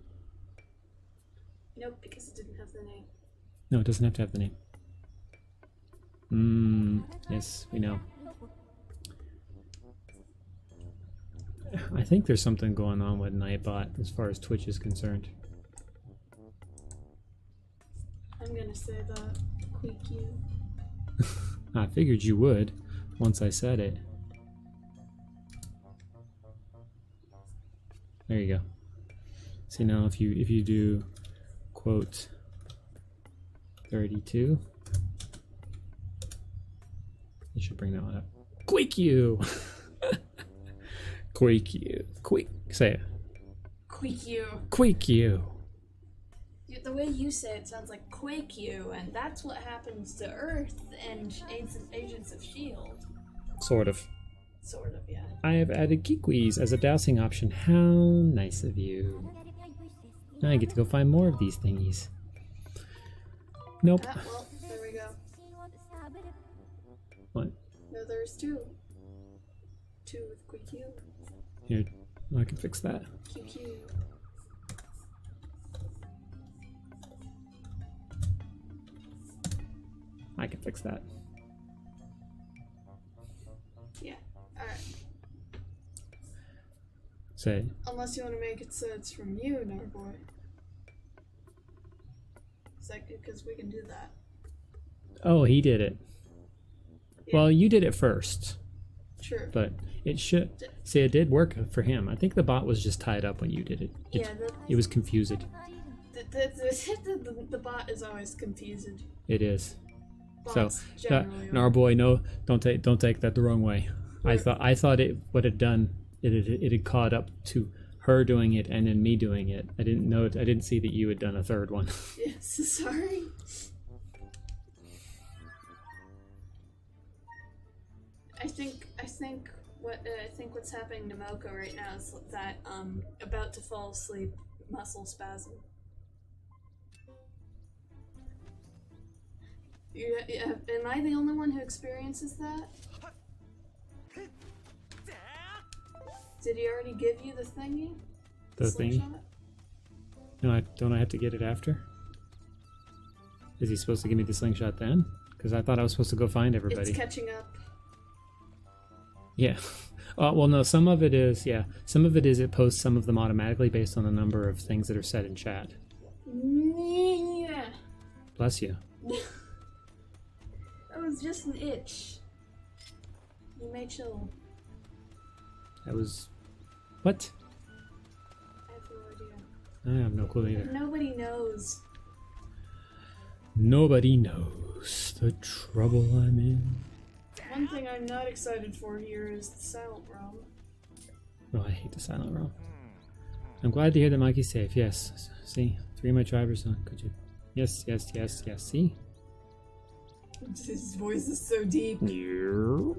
Nope, because it didn't have the name. No, it doesn't have to have the name. Yes, we know. I think there's something going on with Nightbot as far as Twitch is concerned. I'm gonna say that. Quakeyu. I figured you would once I said it. There you go. See now if you do quote 32, you should bring that one up. Quake you. Quake you. Quake. Say it. Quakeyu. Quake you. The way you say it sounds like Quakeyu, and that's what happens to Earth and Agents of S.H.I.E.L.D. Sort of. Sort of, yeah. I have added Kikwis as a dowsing option. How nice of you. Now I get to go find more of these thingies. Nope. Ah, well, there we go. What? No, there's two. Two with Quakeyu. Here, I can fix that. QQ. I can fix that. Yeah, alright. Say, Unless you want to make it so it's from you, Narboy. Because we can do that. oh, he did it. Yeah. Well, you did it first, Sure. but it should. See, it did work for him. I think the bot was just tied up when you did it. Yeah, It was confused. the bot is always confused. It is. Bots So, generally are. Narboy, no, don't take that the wrong way. I thought it would have done. It had caught up to her doing it and then me doing it. I didn't know. I didn't see that you had done a third one. Yes, sorry. I think what's happening to Moko right now is that about to fall asleep muscle spasm. Am I the only one who experiences that? Did he already give you the thingy? The thingy? slingshot? No, don't I have to get it after? Is he supposed to give me the slingshot then? Because I thought I was supposed to go find everybody. It's catching up. Yeah. Well, no, some of it is, yeah. Some of it is it posts some of them automatically based on the number of things that are said in chat. Yeah. Bless you. That was just an itch. You may chill. That was... What? I have no idea. I have no clue either. Nobody knows. Nobody knows the trouble I'm in. One thing I'm not excited for here is the silent realm. Oh, I hate the silent realm. I'm glad to hear that Mikey's safe. Yes. See? 3 of my tribe are son. Could you? Yes, yes, yes, yes. See? His voice is so deep. Yeah.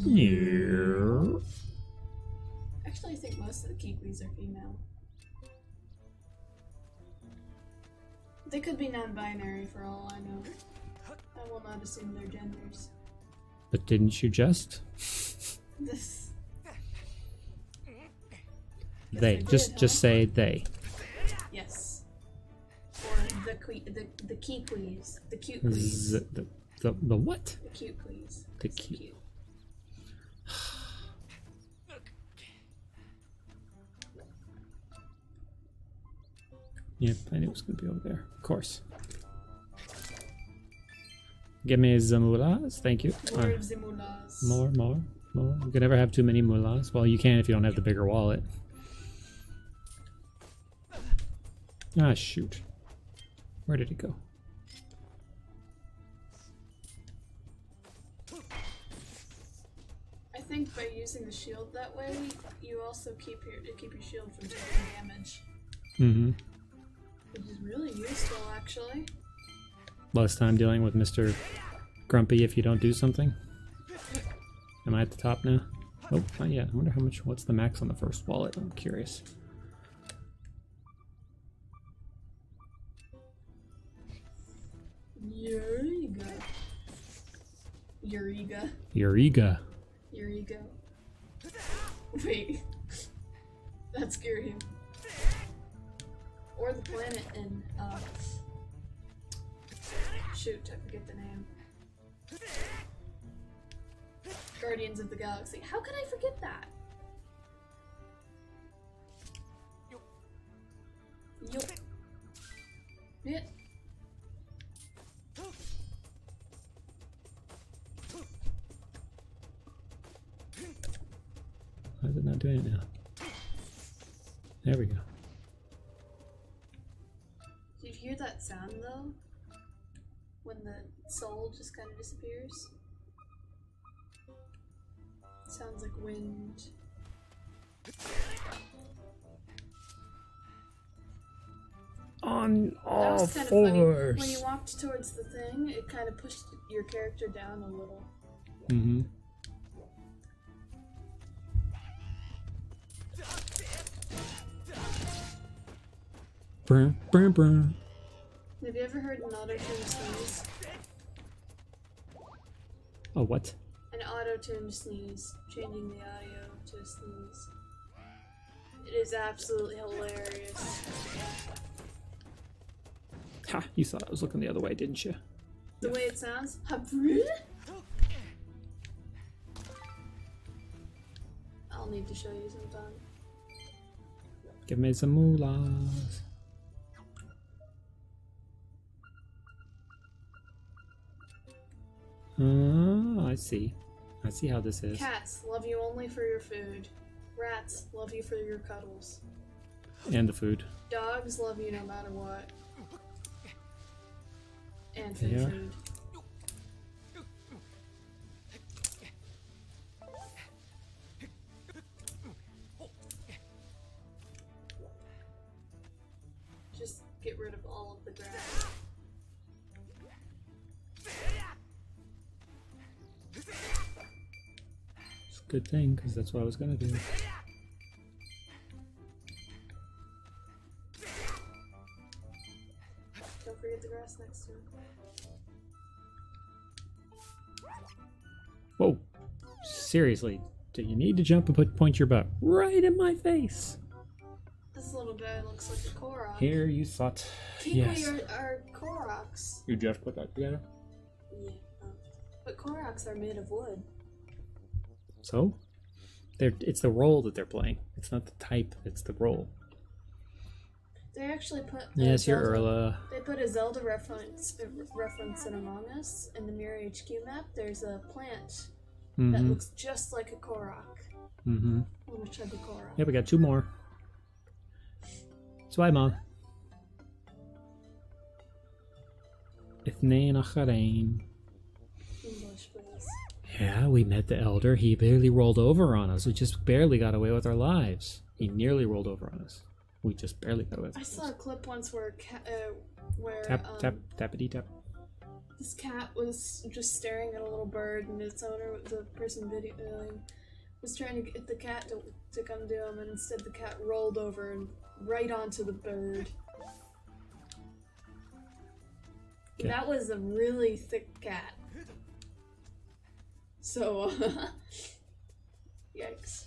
Yeah. Actually, I think most of the Kiwis are female. They could be non-binary for all I know. I will not assume their genders. But didn't you just? This. They. I did, Just say they. Yes. Or the Kiwis. The cute quees. The what? The cute quees. The It's cute. Yep, I knew it was going to be over there. Of course. Give me the mullahs. Thank you. More of the mullahs. More. You can never have too many mullahs. Well, you can if you don't have the bigger wallet. Ah, shoot. Where did it go? I think by using the shield that way, you also keep your shield from taking damage. Mm-hmm. Which is really useful, actually. Less time dealing with Mr. Grumpy if you don't do something. Am I at the top now? Oh, not yet. I wonder how much. What's the max on the first wallet? I'm curious. Eureka. Wait. That scared him. Or the planet in, shoot, I forget the name. Guardians of the Galaxy. How could I forget that? Yup. Yeah. Why is it not doing it now? There we go. Did you hear that sound though? When the soul just kind of disappears? Sounds like wind. On all That was kind of fours. funny. When you walked towards the thing, it kind of pushed your character down a little. Mm-hmm. Brum, brum, brum. Have you ever heard an auto-tune sneeze? Oh, what? An auto-tune sneeze, changing the audio to a sneeze. It is absolutely hilarious. Ha! You thought I was looking the other way, didn't you? The way it sounds, I'll need to show you sometime. Give me some moolahs. I see. I see how this is. Cats love you only for your food. Rats love you for your cuddles. And the food. Dogs love you no matter what. And for Yeah. food. Just get rid of all of the grass. It's a good thing, because that's what I was gonna do. Don't forget the grass next to it. Whoa! Seriously, do you need to jump and point your butt right in my face? This little guy looks like a Korok. Here you thought. Kiwi Yes. are Koroks. You just put that together? Yeah. But Koroks are made of wood. So? It's the role that they're playing. It's not the type, it's the role. They actually put Yes, you're Zelda- Urla. They put a Zelda reference in Among Us. In the Mirror HQ map, there's a plant that Mm-hmm. looks just like a Korok. Mm-hmm. I want to try the Korok. Yeah, we got 2 more. Zwei Mal. Ithnain Acharain. English, please. Yeah, we met the elder. He barely rolled over on us. We just barely got away with our lives. He nearly rolled over on us. We just barely got away. I saw a clip once where Tap, tap, tappity tap. this cat was just staring at a little bird, and its owner, the person videoing, was trying to get the cat to come to him, and instead the cat rolled over and right onto the bird. Okay. That was a really thick cat. So, yikes.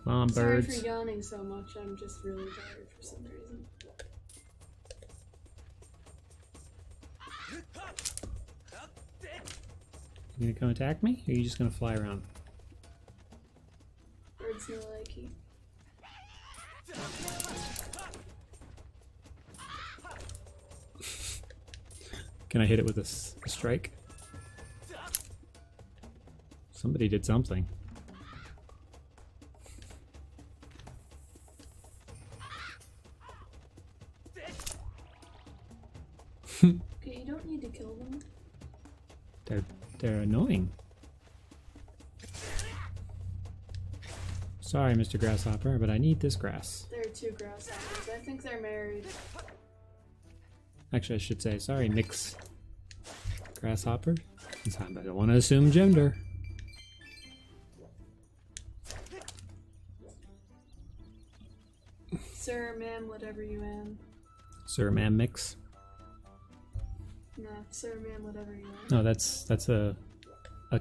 Come on, Sorry birds. for yawning so much, I'm just really tired for some reason. You gonna come attack me? Or are you just gonna fly around? Birds no likey. Can I hit it with a strike? Somebody did something. Okay, you don't need to kill them. They're annoying. Sorry, Mr. Grasshopper, but I need this grass. There are two grasshoppers. I think they're married. Actually, I should say, sorry, mix grasshopper. I don't want to assume gender. Sir, ma'am, whatever you am. Sir, ma'am, mix. No, sir, ma'am, whatever you am. No, that's a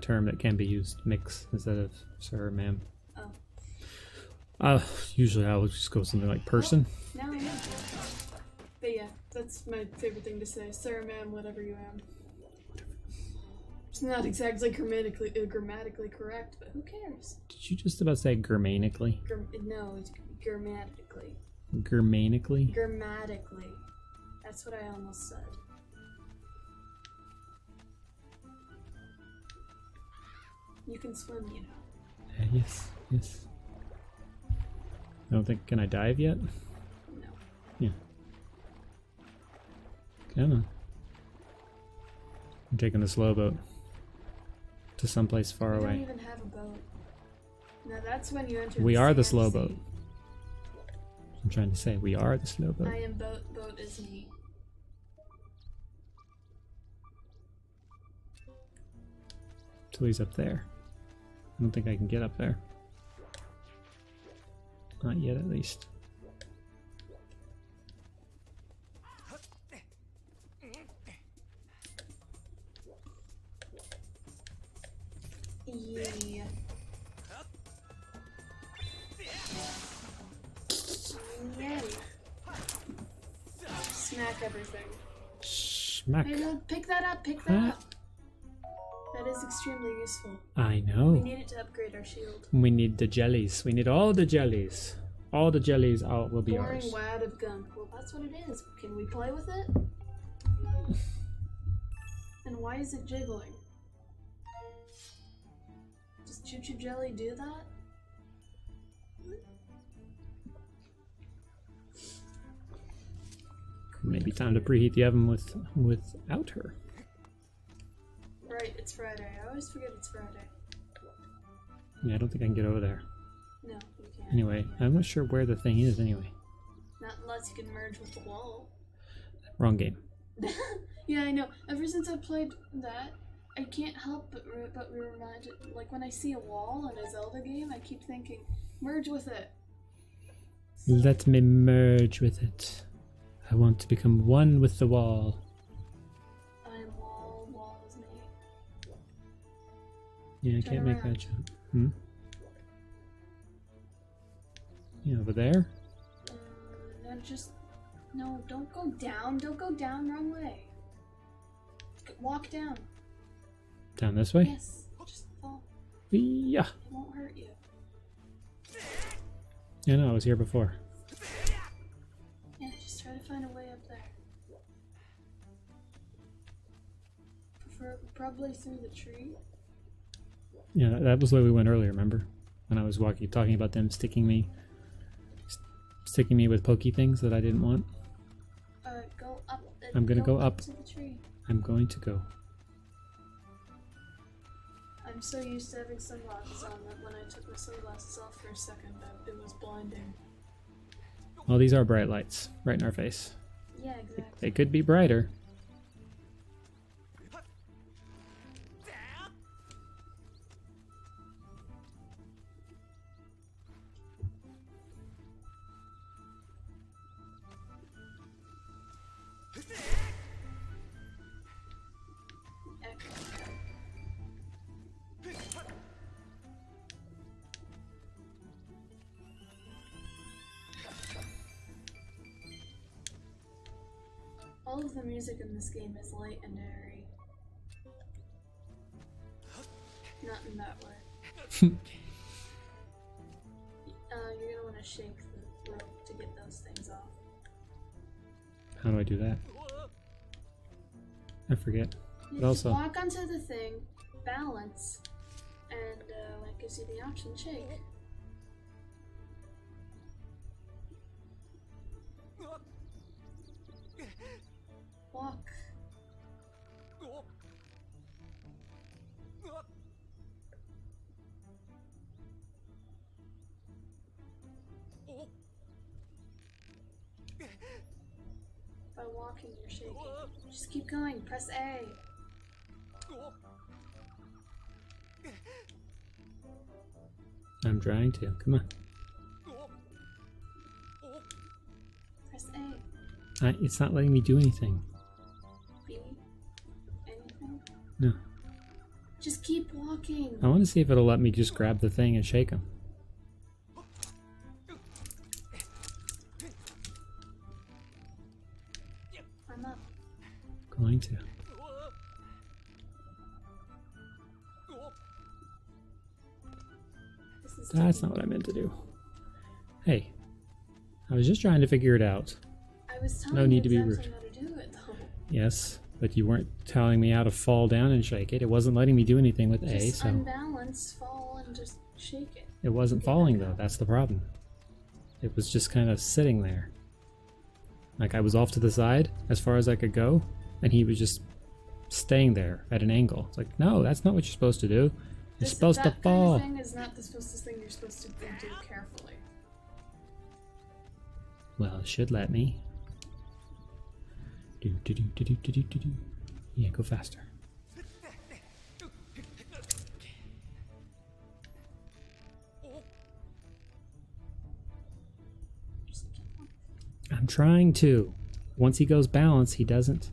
term that can be used, mix, instead of sir, ma'am. Oh. Usually I would just go with something like person. Now I know. But yeah, that's my favorite thing to say. Sir, ma'am, whatever you am. It's not exactly grammatically correct, but who cares? Did you just about say grammatically? No, it's grammatically. Grammatically? Grammatically. That's what I almost said. You can swim, you know. Yes, yes. I don't think. Can I dive yet? No. Yeah. Come on. I'm taking the slow boat to someplace far We away. don't even have a boat. Now that's when you enter We are the sand slow sea. boat. I'm trying to say we are the slow boat. I am boat, boat is me. So he's up there. I don't think I can get up there. Not yet, at least. Yeah. Yay. Smack everything. Smack. Hey, no, pick that up, pick that up. That is extremely useful. I We know. need it to upgrade our shield. We need the jellies. We need all the jellies. All the jellies will be Boring ours. wad of gunk. Well, that's what it is. Can we play with it? And why is it jiggling? Does Choo Choo Jelly do that? Maybe time to preheat the oven without her. Right, it's Friday. I always forget it's Friday. Yeah, I don't think I can get over there. No, you can't. Anyway, I'm not sure where the thing is anyway. Not unless you can merge with the wall. Wrong game. Yeah, I know. Ever since I played that, I can't help but be reminded. Like when I see a wall in a Zelda game, I keep thinking, merge with it. Let me merge with it. I want to become one with the wall. I am wall, wall is me. Yeah, I Turn can't make around. that jump. Hmm? Yeah, over there? No, just no. Don't go down. Don't go down. Wrong way. Walk down. Down this way? Yes. Just fall. Yeah. It won't hurt you. Yeah, no, I was here before. Yeah, just try to find a way up there. Probably through the tree. Yeah, that was where we went earlier, remember? When I was talking about them sticking me with pokey things that I didn't want. Go up. I'm gonna go up. to the tree. I'm going to go. I'm so used to having sunglasses on that when I took my sunglasses off for a second, it was blinding. Well, these are bright lights right in our face. Yeah, exactly. They could be brighter. All of the music in this game is light and airy. Not in that way. You're gonna want to shake the rope to get those things off. How do I do that? I forget. You But also, walk onto the thing, balance, and that gives you the option to shake. Walk. By walking, you're shaking. Just keep going. Press A. I'm trying to. Come on. Press A. It's not letting me do anything. B. Anything? No. Just keep walking. I want to see if it'll let me just grab the thing and shake him. I'm up. Going to. This is That's not what I meant to do. Hey. I was just trying to figure it out. I was telling No you need to be exactly rude. how to do it, though. Yes, but you weren't telling me how to fall down and shake it. It wasn't letting me do anything with A, Just so... unbalance, fall, and just shake it. It wasn't falling though, that's the problem. It was just kind of sitting there. Like I was off to the side as far as I could go, and he was just staying there at an angle. It's like, no, that's not what you're supposed to do. You're supposed to fall. That kind of thing is not the thing you're supposed to do carefully. Well, it should let me. Do, do, do, do, do, do, do, do, do. Yeah, go faster. Just keep on. I'm trying to. Once he goes balance, he doesn't.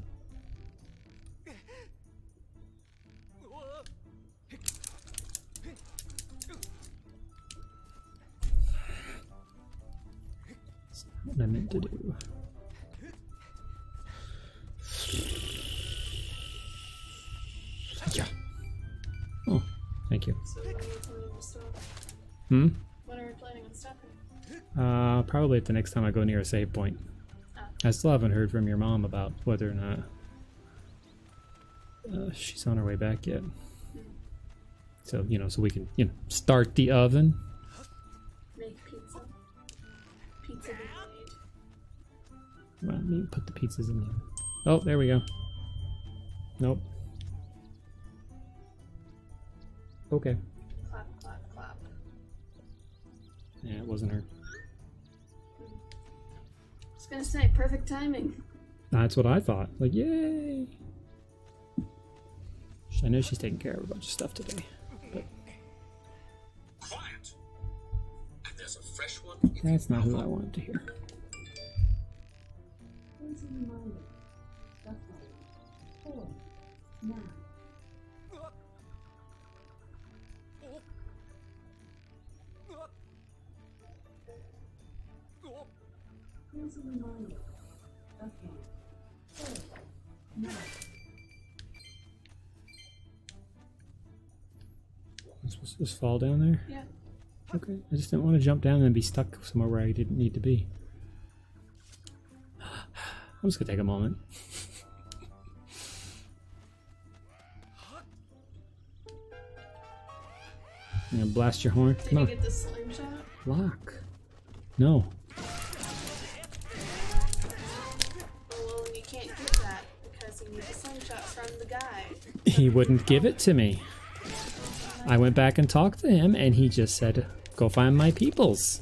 That's not what I meant to do. Yeah. Oh, thank you. So when are we planning to stop? Hmm? When are we planning on stopping? Probably at the next time I go near a save point. Ah. I still haven't heard from your mom about whether or not she's on her way back yet. So, you know, so we can, start the oven. Make pizza. Pizza be made. Let me put the pizzas in the oven. Oh, there we go. Nope. Okay. Clap, clap, clap. Yeah, it wasn't her. I was gonna say, perfect timing. That's what I thought. Like, yay! I know she's taking care of a bunch of stuff today. But Quiet. And there's a fresh one. that's not who I wanted to hear. Here's a reminder. Stuff like 4. Now. Here's a reminder. Okay. 4. Now. I'm supposed to just fall down there? Yeah. Okay. I just didn't want to jump down and be stuck somewhere where I didn't need to be. I'm just gonna take a moment. I'm gonna blast your horn. Did Come you on. get the slingshot? Lock. No. Oh, well, you can't get that because you need the slingshot from the guy. He wouldn't give it to me. I went back and talked to him, and he just said, go find my peoples.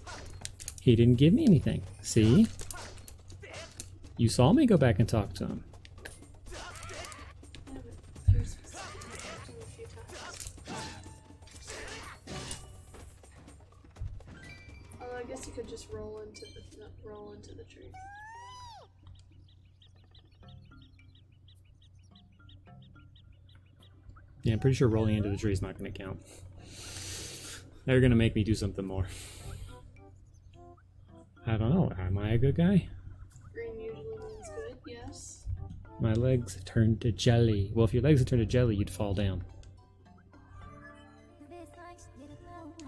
He didn't give me anything. See? You saw me go back and talk to him. Yeah, but you're supposed to talk to him a few times. Although I guess you could just roll into the tree. Yeah, I'm pretty sure rolling into the tree is not going to count. They're going to make me do something more. I don't know. Am I a good guy? Green usually means good, yes. My legs turned to jelly. Well, if your legs had turned to jelly, you'd fall down.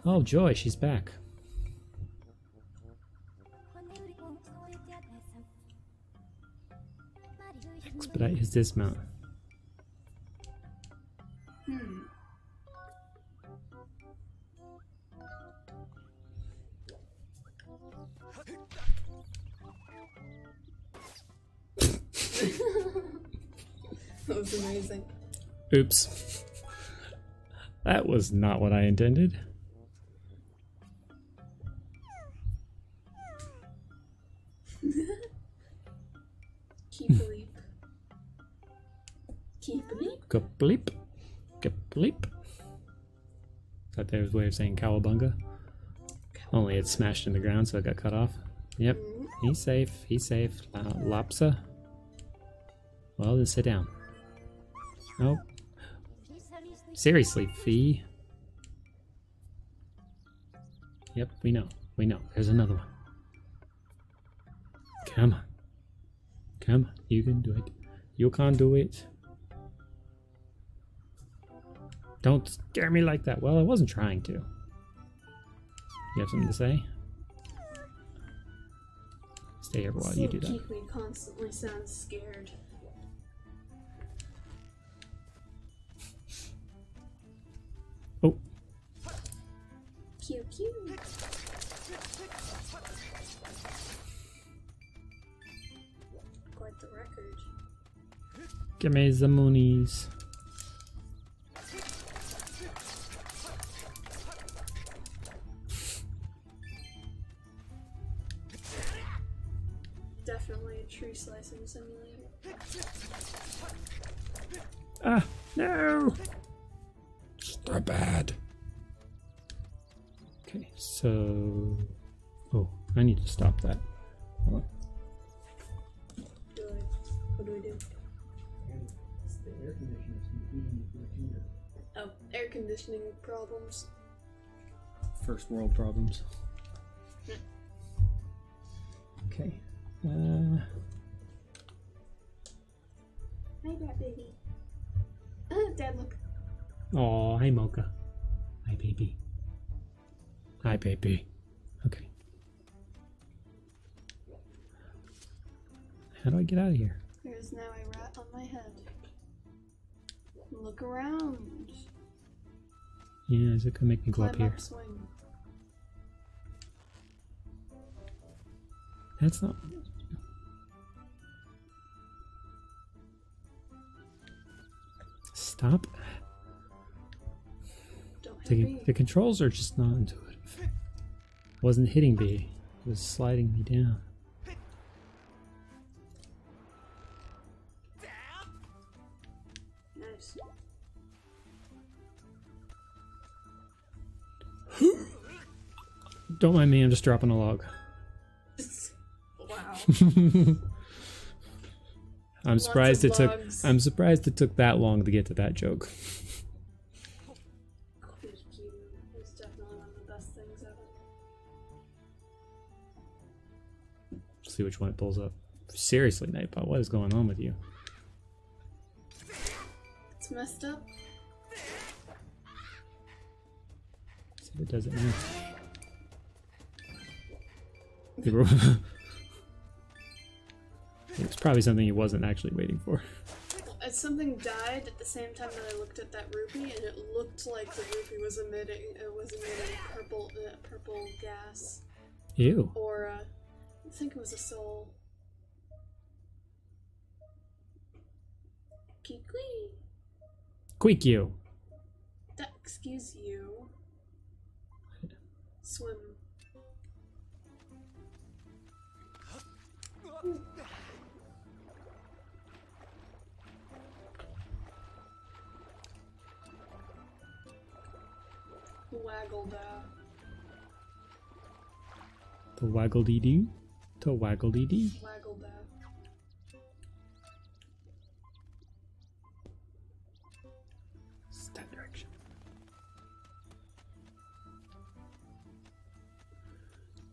Oh, Joy, she's back. Expedite his dismount. That was amazing. Oops. That was not what I intended. Keep a leap. Keep a leap. Kapleep. Kapleep. Is that their way of saying cowabunga? Only it's smashed in the ground, so it got cut off. Yep. He's safe. He's safe. Lapsa. Well, then sit down. Nope. Seriously, Fee. Yep, we know. We know. There's another one. Come on. Come on. You can do it. You can do it. Don't scare me like that. Well, I wasn't trying to. You have something to say? Stay here while you do that. Kikui constantly sounds scared. Oh. Cute, cute. Quite the record. Give me the moonies. Definitely a tree slicing simulator. Ah, no! They're bad. Okay, so... Oh, I need to stop that. Hold on. Good. What do we do? It's the air conditioner's competing with your heater. Oh, air conditioning problems. First world problems. Okay. Hi, Dad, baby. Dad, look. Oh, hi, Mocha. Hi, baby. Hi, baby. Okay. How do I get out of here? There's now a rat on my head. Look around. Yeah, is it gonna make me go up Climb here? up, swing. That's not... Stop. Don't hit me. The controls are just not intuitive. Wasn't hitting me. It was sliding me down. Nice. Don't mind me, I'm just dropping a log. Wow. I'm surprised of it took logs. I'm surprised it took that long to get to that joke. It's definitely one of the best things ever. See which one it pulls up. Seriously, Nightbot, what is going on with you? It's messed up. See if it does it now. It's probably something he wasn't actually waiting for. Something died at the same time that I looked at that rupee, and it looked like the rupee was emitting purple gas. Ew. Aura. I think it was a soul. Kikui. Quick you. Excuse you. Swim. Waggle da. To waggle dee doo. To waggle dee dee. Waggle da. It's that direction.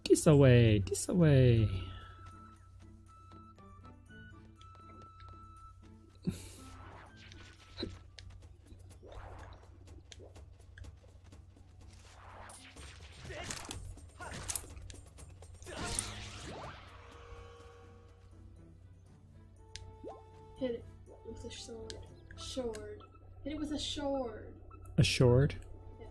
This away. This away. Hit it with a sword. Sword. Hit it with a sword. Assured. Yes.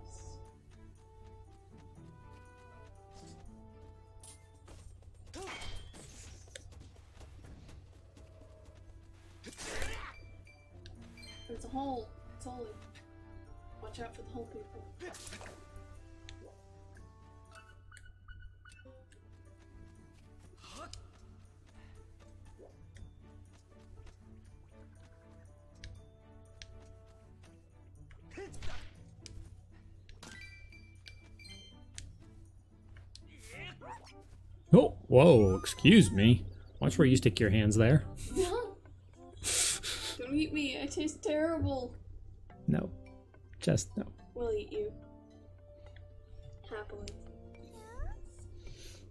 There's a hole. It's holy. Watch out for the hole people. Oh, whoa, excuse me. Watch where you stick your hands there. No! Don't eat me. I taste terrible. No. Just no. We'll eat you. Happily.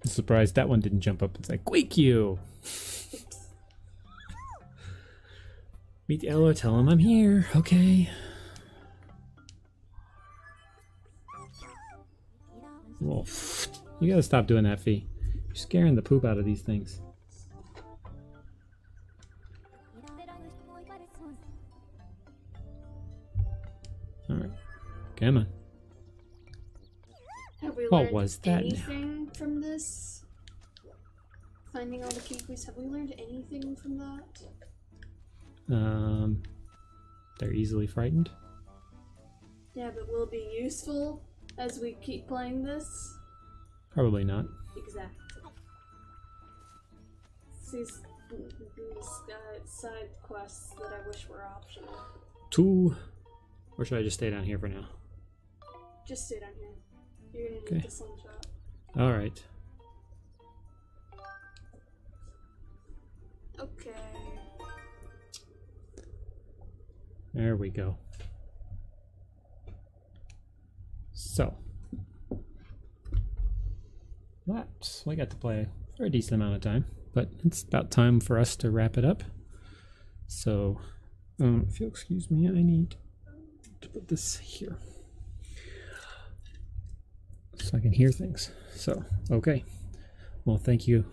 I'm surprised that one didn't jump up and say, "Quake you!" Meet Ella, tell him I'm here. Okay. Whoa. You gotta stop doing that, Fee. You're scaring the poop out of these things. Alright. Come on. Have we What learned was that now? anything from this? Finding all the kikuis, have we learned anything from that? They're easily frightened. Yeah, but will it be useful as we keep playing this? Probably not. Exactly. These side quests that I wish were optional. 2. Or should I just stay down here for now? Just stay down here. You're gonna Okay. need the slingshot. Alright. Okay. There we go. So. We got to play for a decent amount of time, but it's about time for us to wrap it up. So, if you'll excuse me, I need to put this here so I can hear things. So, okay. Well, thank you,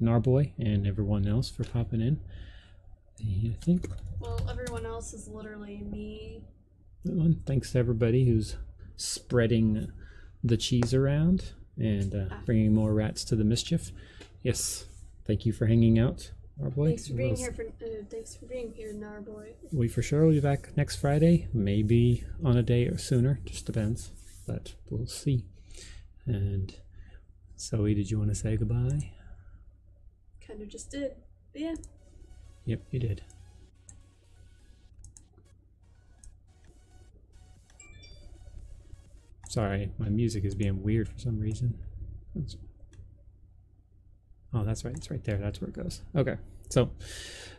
Narboy and everyone else for popping in. I think. Well, everyone else is literally me. Thanks to everybody who's spreading the cheese around and bringing more rats to the mischief. Yes, thank you for hanging out, Narboy. Thanks for being here. Thanks for being here, Narboy. We for sure will be back next Friday, maybe on a day or sooner, just depends, but we'll see. And Zoe, did you want to say goodbye? Kind of just did. But yeah. Yep, you did. Sorry, my music is being weird for some reason. Oh, that's right. It's right there. That's where it goes. Okay. So,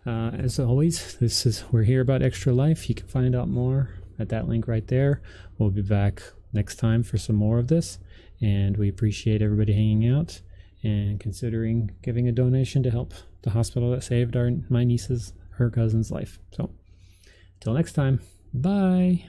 as always, we're here about Extra Life. You can find out more at that link right there. We'll be back next time for some more of this, and we appreciate everybody hanging out and considering giving a donation to help the hospital that saved my niece's, her cousin's life. So, until next time, bye.